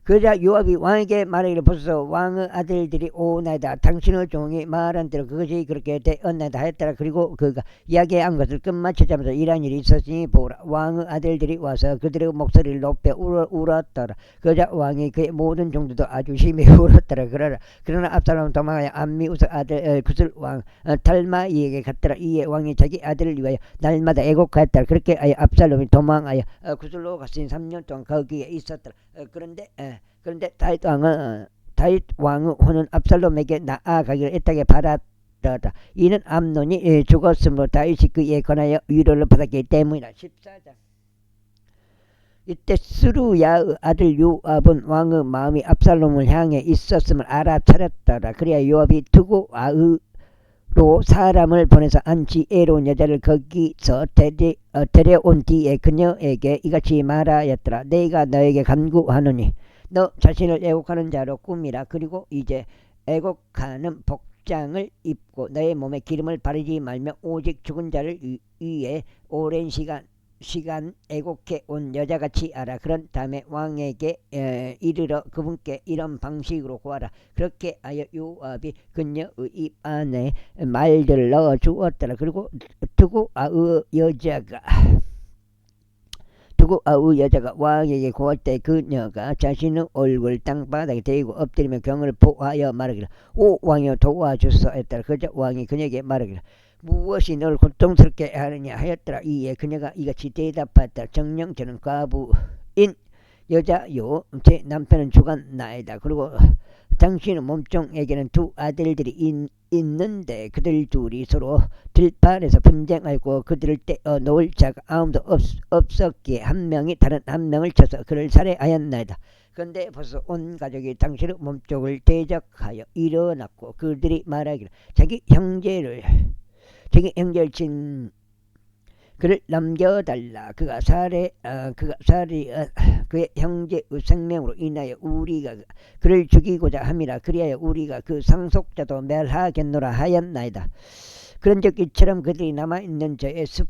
그러자 요압이 왕에게 말하기를 보소서. 왕의 아들들이 오나이다. 당신의 종이 말한 대로 그것이 그렇게 되었나이다 하였더라. 그리고 그가 이야기한 것을 끝마치자마자 이러한 일이 있었으니 보라. 왕의 아들들이 와서 그들의 목소리를 높여 울었더라. 그러자 왕이 그의 모든 종들도 아주 심히 울었더라. 그러나 압살롬은 도망하여 암미우스 아들 구슬 왕 달마이에게 갔더라. 이에 왕이 자기 아들을 위하여 날마다 애곡하였더라. 그렇게 하여 압살롬이 도망하여 구슬로 갔으니 3년 동안 거기에 있었더라. 그런데 다윗 왕의 혼은 압살롬에게 나아가기를 애타게 바랐다. 이는 암논이 죽었으므로 다윗이 그에 관하여 위로를 받았기 때문이다. 14장. 이때 스루야의 아들 요압은 왕의 마음이 압살롬을 향해 있었음을 알아차렸더라. 그래야 요압이 두고아의로 사람을 보내서 한 지혜로운 여자를 거기서 데려온 뒤에 그녀에게 이같이 말하였더라. 내가 너에게 간구하노니 너 자신을 애곡하는 자로 꾸미라. 그리고 이제 애곡하는 복장을 입고 너의 몸에 기름을 바르지 말며 오직 죽은 자를 위해 오랜 시간 애곡해 온 여자같이 알아. 그런 다음에 왕에게 이르러 그분께 이런 방식으로 구하라. 그렇게 하여 요압이 그녀의 입 안에 말들을 넣어 주었더라. 그리고 두고아의 여자가 왕에게 구할 때 그녀가 자신의 얼굴 땅바닥에 대고 엎드리며 경을 보하여 말하기를 오 왕이여 도와주소서 했더라. 그저 왕이 그녀에게 말하기를 무엇이 너를 고통스럽게 하느냐 하였더라. 이에 그녀가 이같이 대답하였더라. 정녕 저는 과부인 여자요 제 남편은 죽었나이다. 그리고 당신의 몸종에게는 두 아들들이 있는데 그들 둘이 서로 들판에서 분쟁하고 그들을 떼어놓을 자가 아무도 없었기에 한 명이 다른 한 명을 쳐서 그를 살해하였나이다. 그런데 벌써 온 가족이 당신의 몸쪽을 대적하여 일어났고 그들이 말하기를 자기 형제를 친 그를 남겨달라. 그의 형제의 생명으로 인하여 우리가 그를 죽이고자 함이라. 그리하여 우리가 그 상속자도 멸하겠노라 하였나이다. 그런즉 이처럼 그들이 남아있는 저의 숯불을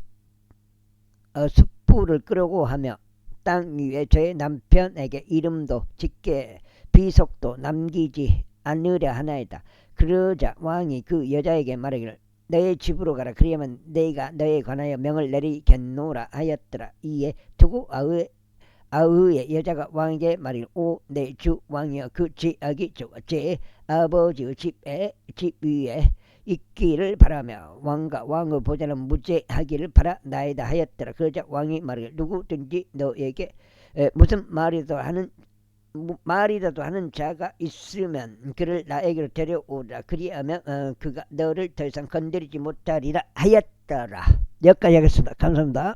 끄려고 하며 땅 위에 저의 남편에게 이름도 짓게 비속도 남기지 않으려 하나이다. 그러자 왕이 그 여자에게 말하기를 너의 집으로 가라. 그리하면 내가 너에 관하여 명을 내리겠노라 하였더라. 이에 두고아의 여자가 왕에게 말하기를 오 내 주 왕이여 그 죄악이 제 아버지의 집 위에 있기를 바라며 왕과 왕의 보좌는 무죄하기를 바라나이다 하였더라. 그러자 왕이 말하기를 누구든지 너에게 무슨 말이라도 하는 자가 있으면 그를 나에게로 데려오라. 그리하면 그가 너를 더 이상 건드리지 못하리라 하였더라. 여기까지 하겠습니다. 감사합니다.